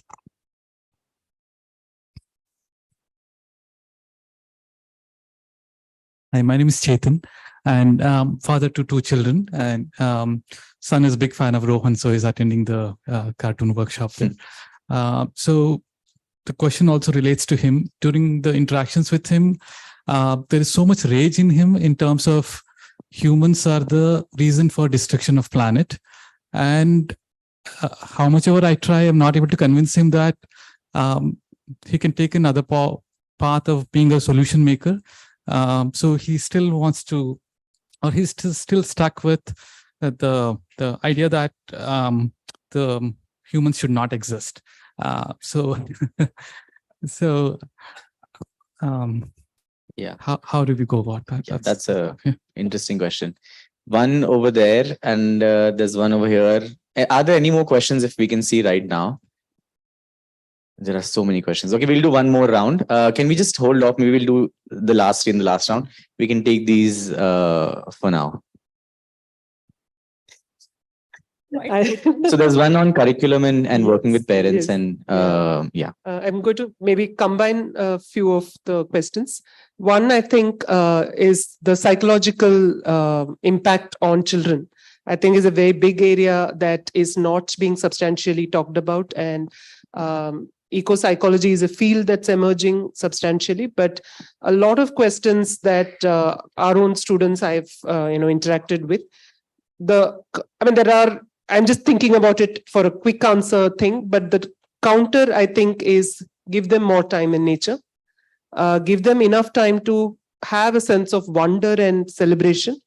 Hi, my name is Chetan, and father to two children. And son is a big fan of Rohan, so he's attending the cartoon workshop there. So the question also relates to him. During the interactions with him, there is so much rage in him in terms of humans are the reason for destruction of planet. And how much ever I try, I'm not able to convince him that he can take another path of being a solution maker. So he still wants to, or he's still stuck with the idea that the humans should not exist. Yeah. How do we go about that? Yeah, that's a interesting question. One over there, and there's one over here. Are there any more questions if we can see right now? There are so many questions. Okay, we'll do one more round. Can we just hold off? Maybe we'll do the last in the last round. We can take these for now. So there's one on curriculum and working with parents, yes, and yeah. I'm going to maybe combine a few of the questions. One, I think, is the psychological impact on children. I think is a very big area that is not being substantially talked about, and eco-psychology is a field that's emerging substantially. But a lot of questions that our own students I've interacted with. There are. I'm just thinking about it for a quick answer thing, but the counter, I think, is give them more time in nature. Give them enough time to have a sense of wonder and celebration,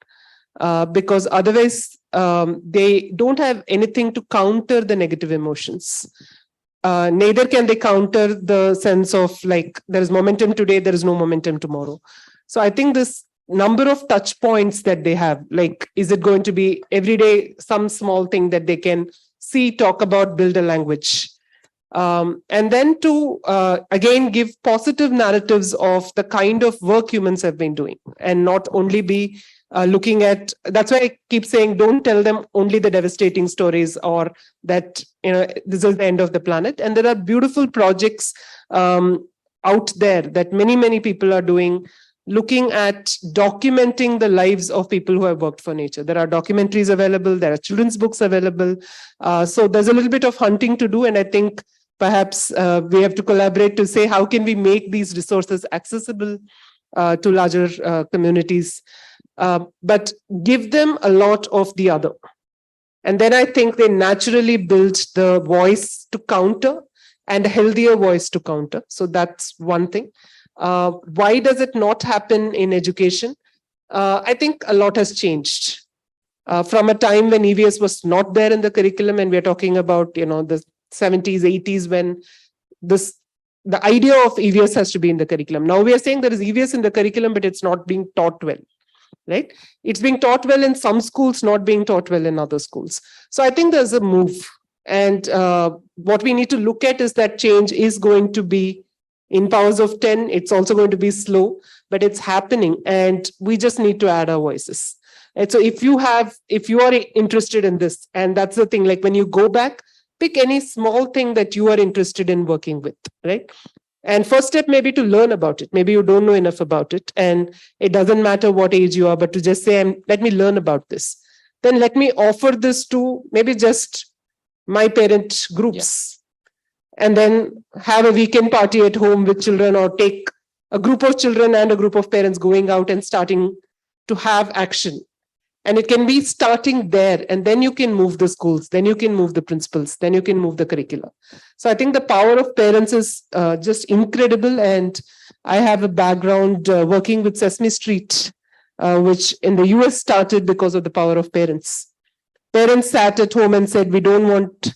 because otherwise they don't have anything to counter the negative emotions. Neither can they counter the sense of like, there is momentum today, there is no momentum tomorrow. So I think this number of touch points that they have, like, is it going to be every day some small thing that they can see, talk about, build a language, and then to again give positive narratives of the kind of work humans have been doing, and not only be looking at. That's why I keep saying, don't tell them only the devastating stories, or that this is the end of the planet. And there are beautiful projects out there that many people are doing, looking at documenting the lives of people who have worked for nature. There are documentaries available, there are children's books available. So there's a little bit of hunting to do. And I think perhaps we have to collaborate to say, how can we make these resources accessible to larger communities, but give them a lot of the other. And then I think they naturally build the voice to counter, and a healthier voice to counter. So that's one thing. Why does it not happen in education? I think a lot has changed from a time when EVS was not there in the curriculum, and we're talking about the 70s, 80s, when the idea of EVS has to be in the curriculum. Now we are saying there is EVS in the curriculum, but it's not being taught well, right? It's being taught well in some schools, not being taught well in other schools. So I think there's a move, and what we need to look at is that change is going to be in powers of 10. It's also going to be slow, but it's happening, and we just need to add our voices. And so if you are interested in this, and that's the thing, like when you go back, pick any small thing that you are interested in working with, right? And first step may be to learn about it. Maybe you don't know enough about it, and it doesn't matter what age you are, but to just say, let me learn about this. Then let me offer this to maybe just my parent groups. Yeah. And then have a weekend party at home with children, or take a group of children and a group of parents going out and starting to have action. And it can be starting there, and then you can move the schools, then you can move the principals, then you can move the curricula. So I think the power of parents is just incredible, and I have a background working with Sesame Street, which in the US started because of the power of parents. Parents sat at home and said, we don't want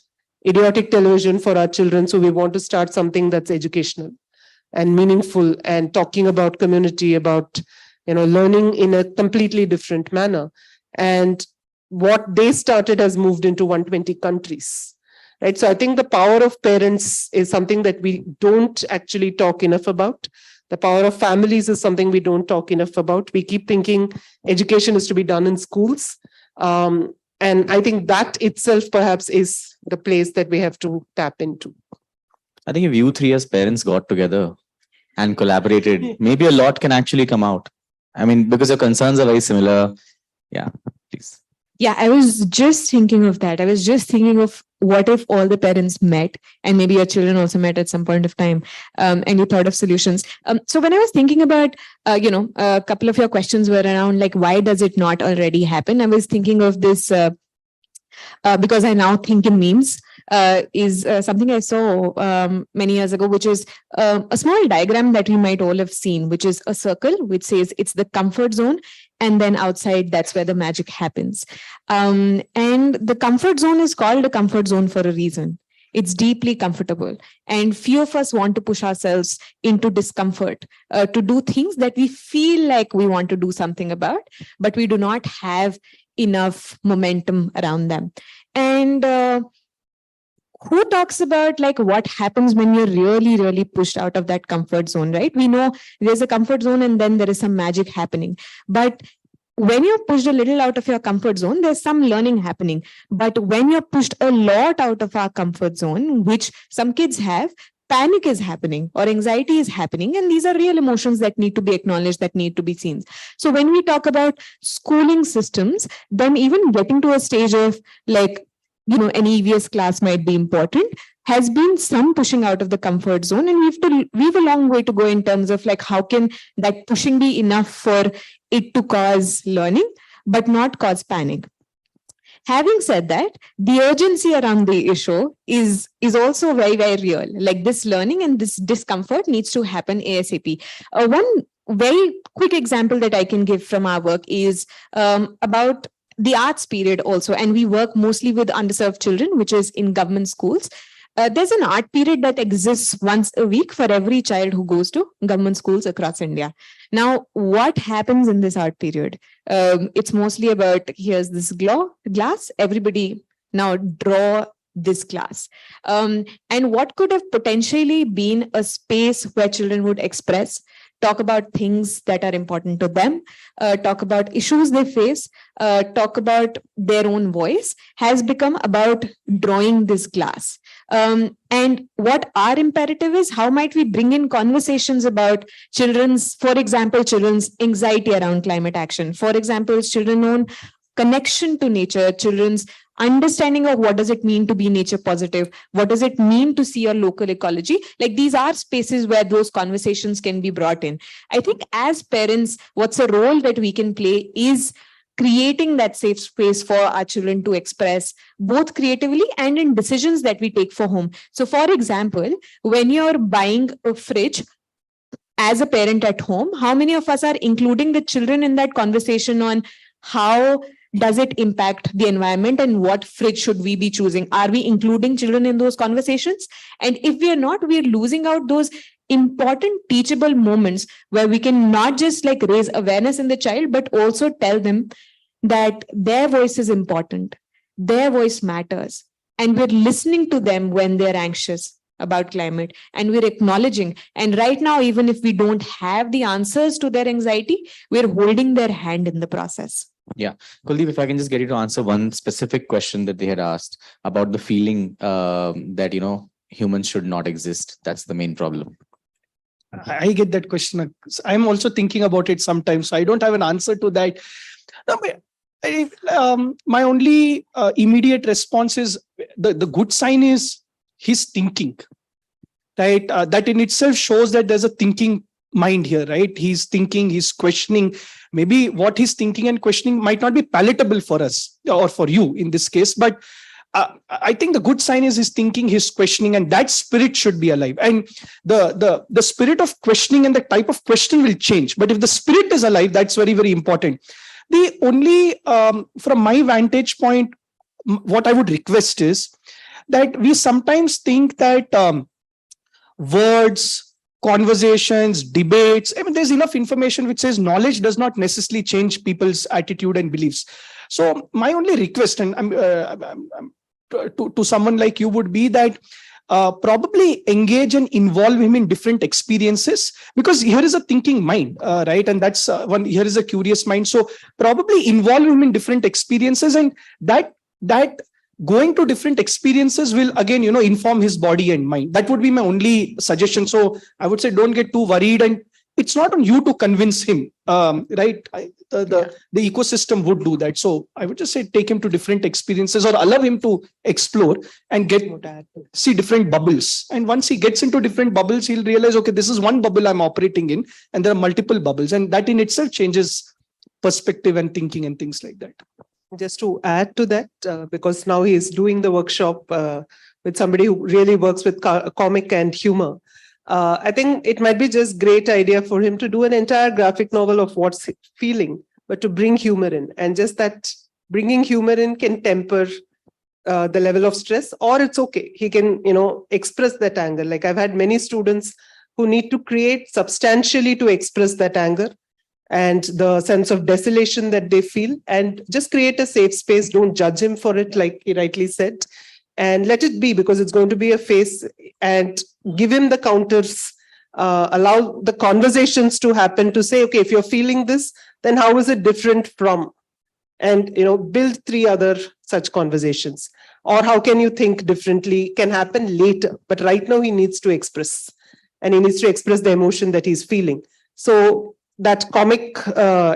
idiotic television for our children, so we want to start something that's educational and meaningful and talking about community, about learning in a completely different manner. And what they started has moved into 120 countries. Right. So I think the power of parents is something that we don't actually talk enough about. The power of families is something we don't talk enough about. We keep thinking education is to be done in schools. And I think that itself perhaps is the place that we have to tap into. I think if you three as parents got together and collaborated, maybe a lot can actually come out. I mean, because your concerns are very similar. Yeah, please. Yeah, I was just thinking of that. I was just thinking of what if all the parents met and maybe your children also met at some point of time, and you thought of solutions. So when I was thinking about, a couple of your questions were around like, why does it not already happen? I was thinking of this because I now think in memes. Is something I saw many years ago, which is a small diagram that we might all have seen, which is a circle which says it's the comfort zone, and then outside, that's where the magic happens. And the comfort zone is called a comfort zone for a reason. It's deeply comfortable. And few of us want to push ourselves into discomfort, to do things that we feel like we want to do something about, but we do not have enough momentum around them. And who talks about like what happens when you're really, really pushed out of that comfort zone, right? We know there's a comfort zone and then there is some magic happening. But when you're pushed a little out of your comfort zone, there's some learning happening. But when you're pushed a lot out of our comfort zone, which some kids have, panic is happening or anxiety is happening. And these are real emotions that need to be acknowledged, that need to be seen. So when we talk about schooling systems, then even getting to a stage of like, an EVS class might be important, has been some pushing out of the comfort zone. And we have a long way to go in terms of like, how can that pushing be enough for it to cause learning, but not cause panic? Having said that, the urgency around the issue is also very, very real. Like this learning and this discomfort needs to happen ASAP. One very quick example that I can give from our work is about the arts period also. And we work mostly with underserved children, which is in government schools. There's an art period that exists once a week for every child who goes to government schools across India. Now, what happens in this art period? It's mostly about, here's this glass, everybody now draw this glass. And what could have potentially been a space where children would express, talk about things that are important to them, talk about issues they face, talk about their own voice, has become about drawing this glass. And what our imperative is, how might we bring in conversations about children's, for example, children's anxiety around climate action, for example, children's own connection to nature, children's understanding of what does it mean to be nature positive, what does it mean to see your local ecology. Like these are spaces where those conversations can be brought in. I think as parents, what's a role that we can play is creating that safe space for our children to express both creatively and in decisions that we take for home. So for example, when you're buying a fridge, as a parent at home, how many of us are including the children in that conversation on how does it impact the environment and what fridge should we be choosing? Are we including children in those conversations? And if we are not, we're losing out those important teachable moments where we can not just like raise awareness in the child, but also tell them that their voice is important, their voice matters, and we're listening to them when they're anxious about climate, and we're acknowledging. And right now, even if we don't have the answers to their anxiety, we're holding their hand in the process. Yeah. Kuldeep, if I can just get you to answer one specific question that they had asked about the feeling that, humans should not exist. That's the main problem. I get that question. I'm also thinking about it sometimes. So I don't have an answer to that. My only immediate response is the good sign is he's thinking, right? That in itself shows that there's a thinking mind here, right? He's thinking, he's questioning. Maybe what he's thinking and questioning might not be palatable for us or for you in this case, but I think the good sign is his thinking, his questioning, and that spirit should be alive. And the spirit of questioning and the type of question will change. But if the spirit is alive, that's very, very important. The only, from my vantage point, what I would request is that we sometimes think that words, conversations, debates, I mean, there's enough information which says knowledge does not necessarily change people's attitude and beliefs. So my only request, and to someone like you, would be that probably engage and involve him in different experiences, because here is a thinking mind, right? And that's one, here is a curious mind. So probably involve him in different experiences, and that going to different experiences will again, inform his body and mind. That would be my only suggestion. So I would say don't get too worried, and it's not on you to convince him, right? The ecosystem would do that. So I would just say take him to different experiences, or allow him to explore and see different bubbles. And once he gets into different bubbles, he'll realize, okay, this is one bubble I'm operating in, and there are multiple bubbles, and that in itself changes perspective and thinking and things like that. Just to add to that, because now he is doing the workshop with somebody who really works with comic and humor. I think it might be just great idea for him to do an entire graphic novel of what's feeling, but to bring humor in, and just that bringing humor in can temper the level of stress, or it's okay. He can, express that anger. Like I've had many students who need to create substantially to express that anger and the sense of desolation that they feel, and just create a safe space. Don't judge him for it, like he rightly said, and let it be, because it's going to be a phase, and give him the counters, allow the conversations to happen, to say, okay, if you're feeling this, then how is it different from, and, build 3 other such conversations. Or how can you think differently can happen later, but right now he needs to express, and he needs to express the emotion that he's feeling. So that comic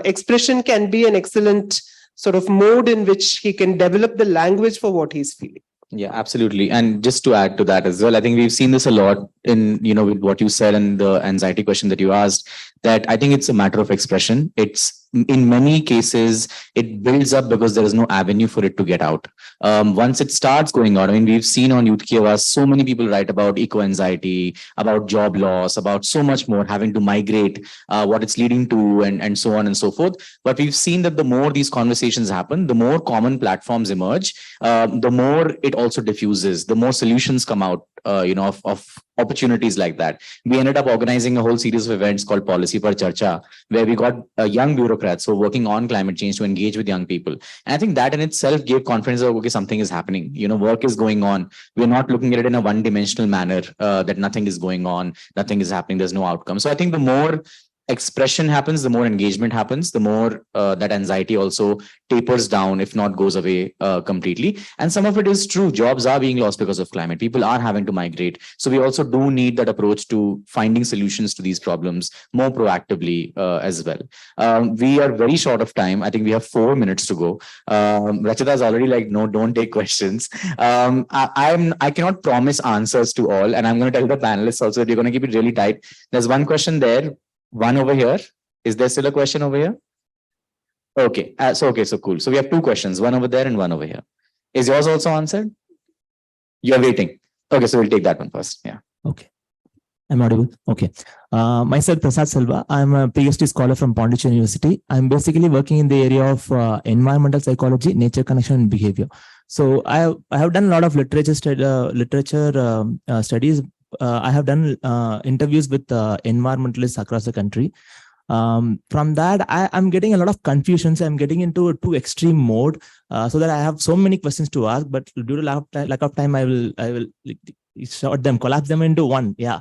expression can be an excellent sort of mode in which he can develop the language for what he's feeling. Yeah, absolutely. And just to add to that as well, I think we've seen this a lot in, with what you said and the anxiety question that you asked, that I think it's a matter of expression. It's in many cases, it builds up because there is no avenue for it to get out. Once it starts going out, I mean, we've seen on Youth Ki Awaaz, so many people write about eco-anxiety, about job loss, about so much more, having to migrate, what it's leading to, and so on and so forth. But we've seen that the more these conversations happen, the more common platforms emerge, the more it also diffuses, the more solutions come out, of opportunities like that. We ended up organizing a whole series of events called Policy Par Charcha, where we got young bureaucrats who are working on climate change to engage with young people. And I think that in itself gave confidence of, okay, something is happening, work is going on. We're not looking at it in a one-dimensional manner, that nothing is going on, nothing is happening, there's no outcome. So I think the more expression happens, the more engagement happens, the more that anxiety also tapers down, if not goes away completely. And some of it is true. Jobs are being lost because of climate. People are having to migrate. So we also do need that approach to finding solutions to these problems more proactively as well. We are very short of time. I think we have 4 minutes to go. Rachita is already like, no, don't take questions. I cannot promise answers to all. And I'm going to tell the panelists also that you're going to keep it really tight. There's one question there. One over here. Is there still a question over here? Okay. So cool. So we have 2 questions, one over there and one over here. Is yours also answered? You're waiting. Okay. So we'll take that one first. Yeah. Okay. I'm audible. Okay. Myself, Prasad Selva. I'm a PhD scholar from Pondicherry University. I'm basically working in the area of environmental psychology, nature connection, and behavior. So I have done a lot of literature studies. I have done interviews with environmentalists across the country. From that, I'm getting a lot of confusions. I'm getting into a too extreme mode, so that I have so many questions to ask. But due to lack of time, I will sort them, collapse them into one. Yeah.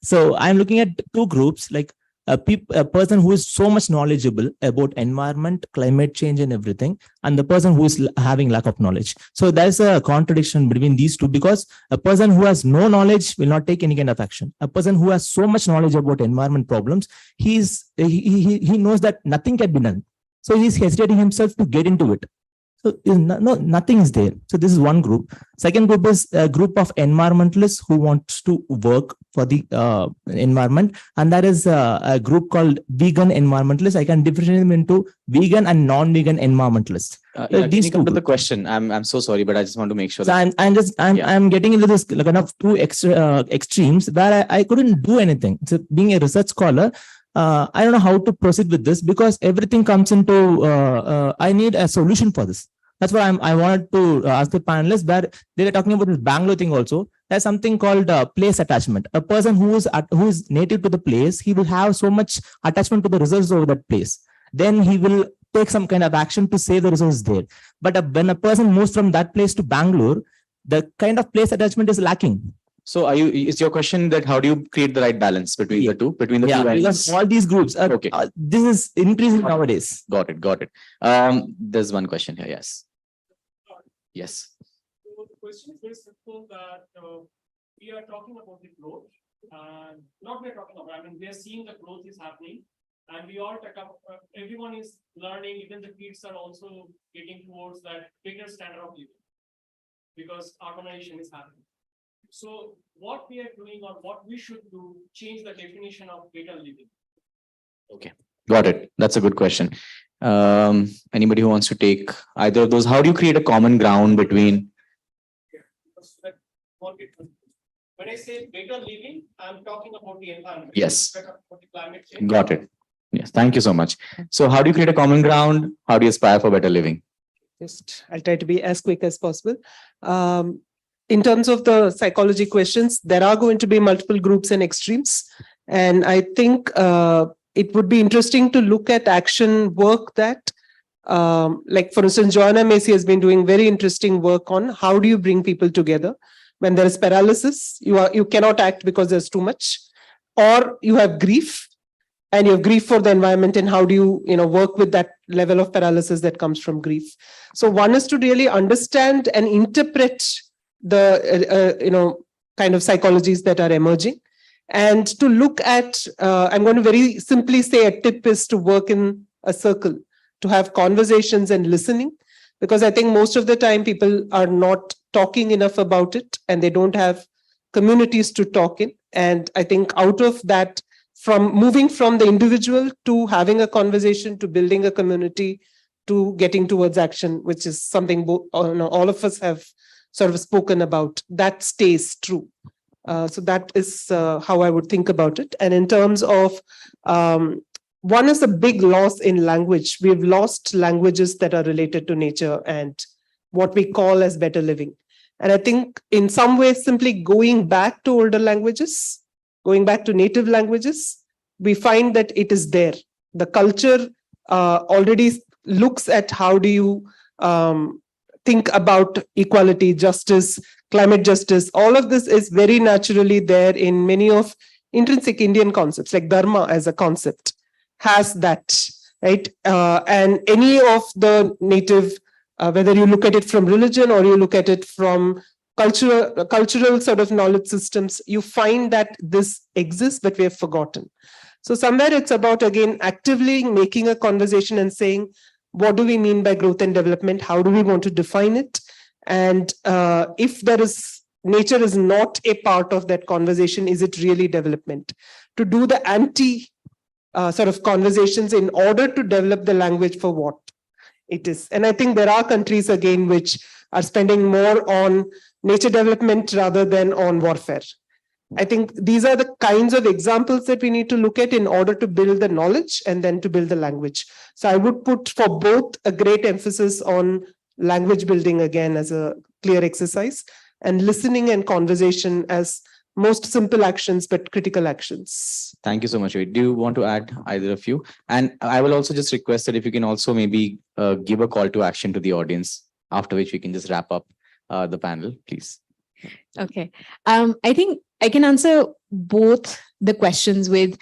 So I'm looking at 2 groups, like a person who is so much knowledgeable about environment, climate change, and everything, and the person who is having lack of knowledge. So there's a contradiction between these 2, because a person who has no knowledge will not take any kind of action. A person who has so much knowledge about environment problems, he knows that nothing can be done. So he's hesitating himself to get into it. So nothing is there. So this is one group. Second group is a group of environmentalists who want to work for the environment, and that is a group called vegan environmentalists. I can differentiate them into vegan and non-vegan environmentalists. Can These you come two to the groups. question? I'm so sorry, but I just want to make sure So that I'm getting into this kind of two extremes where I couldn't do anything. So being a research scholar, I don't know how to proceed with this, because everything comes into I need a solution for this. That's what I wanted to ask the panelists, where they were talking about this Bangalore thing also. There's something called place attachment. A person who is native to the place, he will have so much attachment to the results of that place. Then he will take some kind of action to save the resources there. But when a person moves from that place to Bangalore, the kind of place attachment is lacking. So is your question that how do you create the right balance between the two, between the two because ends? all these groups, Okay. This is increasing nowadays. Got it. There's one question here. Yes. Yes. So the question is very simple that we are talking about the growth, and not we are talking about, I mean, we are seeing the growth is happening, and we all everyone is learning, even the kids are also getting towards that bigger standard of living because urbanization is happening. So what we are doing or what we should do change the definition of better living. Okay. Got it. That's a good question. Anybody who wants to take either of those, how do you create a common ground between? When I say better living, I'm talking about the environment. Yes. About the climate change. Got it. Yes. Thank you so much. So how do you create a common ground? How do you aspire for better living? I'll try to be as quick as possible. In terms of the psychology questions, there are going to be multiple groups and extremes. And I think it would be interesting to look at action work that, like for instance, Joanna Macy has been doing very interesting work on how do you bring people together when there is paralysis. You cannot act because there's too much, or you have grief, and you have grief for the environment, and how do you work with that level of paralysis that comes from grief. So one is to really understand and interpret the kind of psychologies that are emerging, and to look at I'm going to very simply say a tip is to work in a circle, to have conversations and listening, because I think most of the time people are not talking enough about it and they don't have communities to talk in. And I think out of that, from moving from the individual to having a conversation to building a community to getting towards action, which is something all of us have sort of spoken about, that stays true. So that is how I would think about it. And in terms of one is a big loss in language. We've lost languages that are related to nature and what we call as better living. And I think in some ways, simply going back to older languages, going back to native languages, we find that it is there. The culture already looks at how do you think about equality, justice, climate justice. All of this is very naturally there in many of intrinsic Indian concepts, like dharma as a concept has that, right? And any of the native, whether you look at it from religion or you look at it from cultural sort of knowledge systems, you find that this exists, but we have forgotten. So somewhere it's about, again, actively making a conversation and saying, what do we mean by growth and development? How do we want to define it? And if nature is not a part of that conversation, is it really development? To do the anti sort of conversations in order to develop the language for what it is. And I think there are countries, again, which are spending more on nature development rather than on warfare. I think these are the kinds of examples that we need to look at in order to build the knowledge and then to build the language. So I would put for both a great emphasis on language building, again, as a clear exercise, and listening and conversation as most simple actions, but critical actions. Thank you so much. Do you want to add, either of you? And I will also just request that if you can also maybe give a call to action to the audience, after which we can just wrap up the panel, please. Okay. I think I can answer both the questions with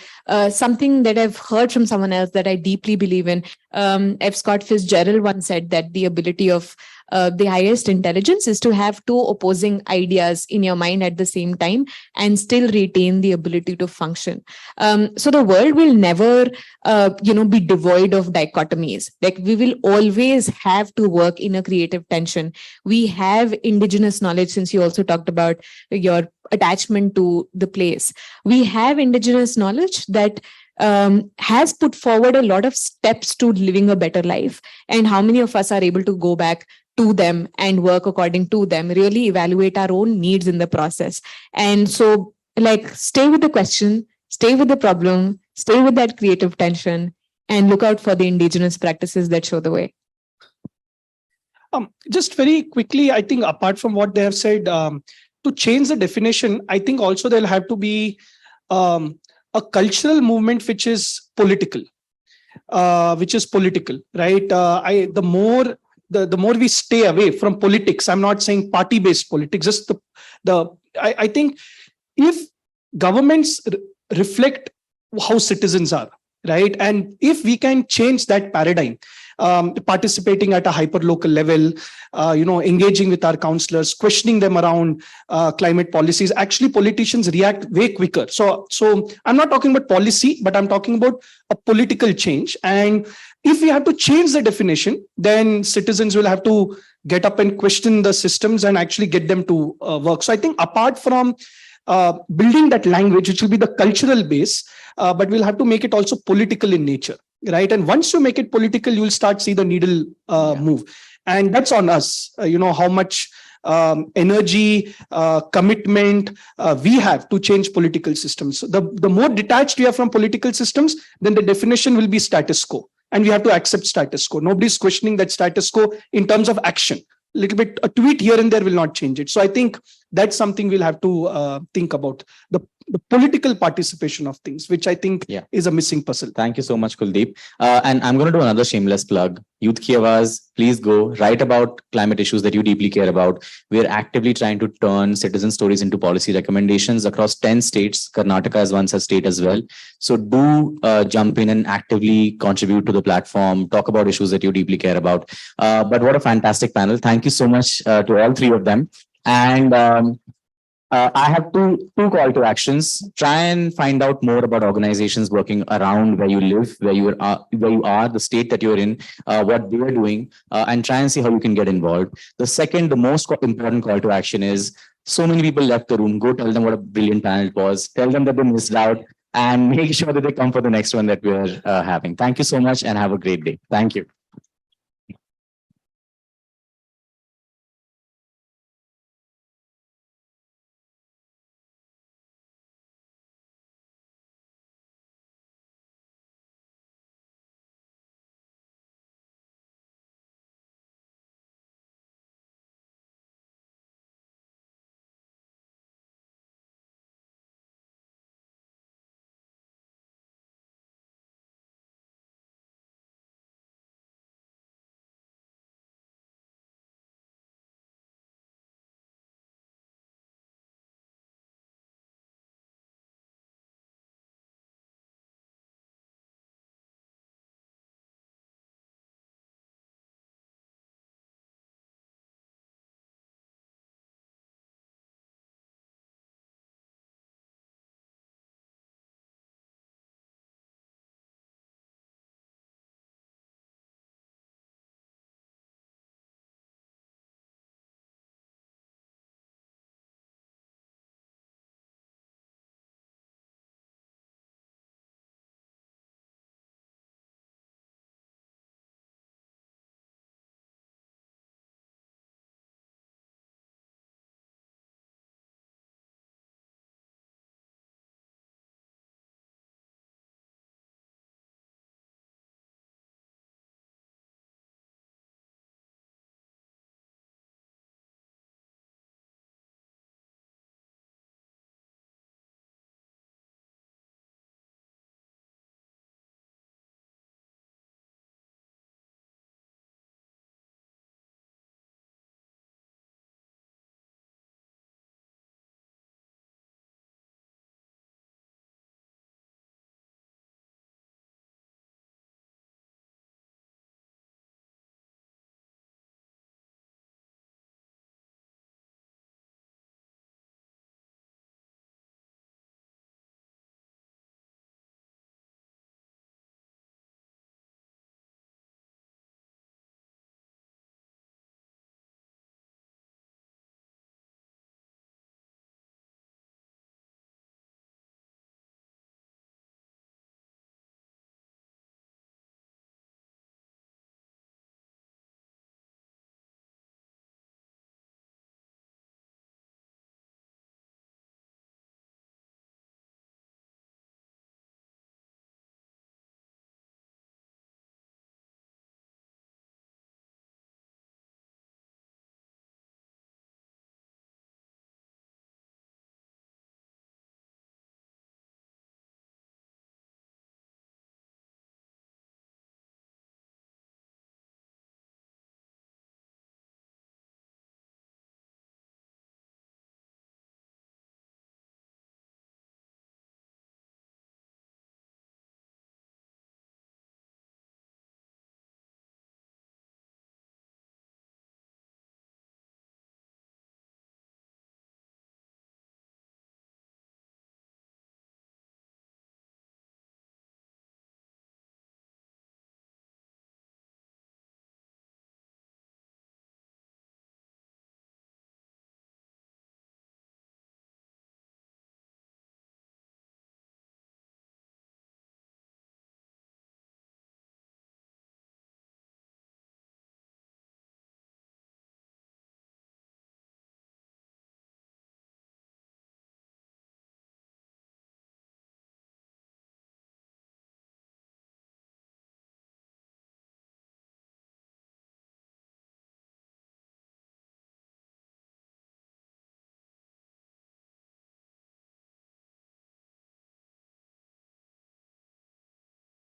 something that I've heard from someone else that I deeply believe in. F. Scott Fitzgerald once said that the ability of the highest intelligence is to have two opposing ideas in your mind at the same time and still retain the ability to function. So the world will never, be devoid of dichotomies. Like we will always have to work in a creative tension. We have indigenous knowledge, since you also talked about your attachment to the place. We have indigenous knowledge that has put forward a lot of steps to living a better life. And how many of us are able to go back to them and work according to them, really evaluate our own needs in the process? And so, like, stay with the question, stay with the problem, stay with that creative tension, and look out for the indigenous practices that show the way. Just very quickly, I think apart from what they have said, to change the definition, I think also there'll have to be a cultural movement which is political, right? The more we stay away from politics, I'm not saying party-based politics, just I think if governments reflect how citizens are, right? And if we can change that paradigm, participating at a hyper local level, engaging with our councillors, questioning them around climate policies, actually politicians react way quicker. So I'm not talking about policy, but I'm talking about a political change. And if we have to change the definition, then citizens will have to get up and question the systems and actually get them to work. So I think apart from building that language, which will be the cultural base, but we'll have to make it also political in nature, right? And once you make it political, you'll start see the needle move. And that's on us, how much energy, commitment we have to change political systems. So the more detached we are from political systems, then the definition will be status quo. And we have to accept status quo. Nobody's questioning that status quo in terms of action. Little bit, a tweet here and there will not change it. So I think that's something we'll have to think about, the political participation of things, which I think is a missing puzzle. Thank you so much, Kuldeep. And I'm going to do another shameless plug. Youth Ki Awaaz, please go write about climate issues that you deeply care about. We're actively trying to turn citizen stories into policy recommendations across 10 states. Karnataka is one such state as well. So do jump in and actively contribute to the platform, talk about issues that you deeply care about. But what a fantastic panel. Thank you so much to all three of them. And I have two call to actions. Try and find out more about organizations working around where you live, where you are, the state that you're in, what they are doing, and try and see how you can get involved. The second, the most important call to action is, so many people left the room. Go tell them what a brilliant panel it was. Tell them that they missed out, and make sure that they come for the next one that we're having. Thank you so much and have a great day. Thank you.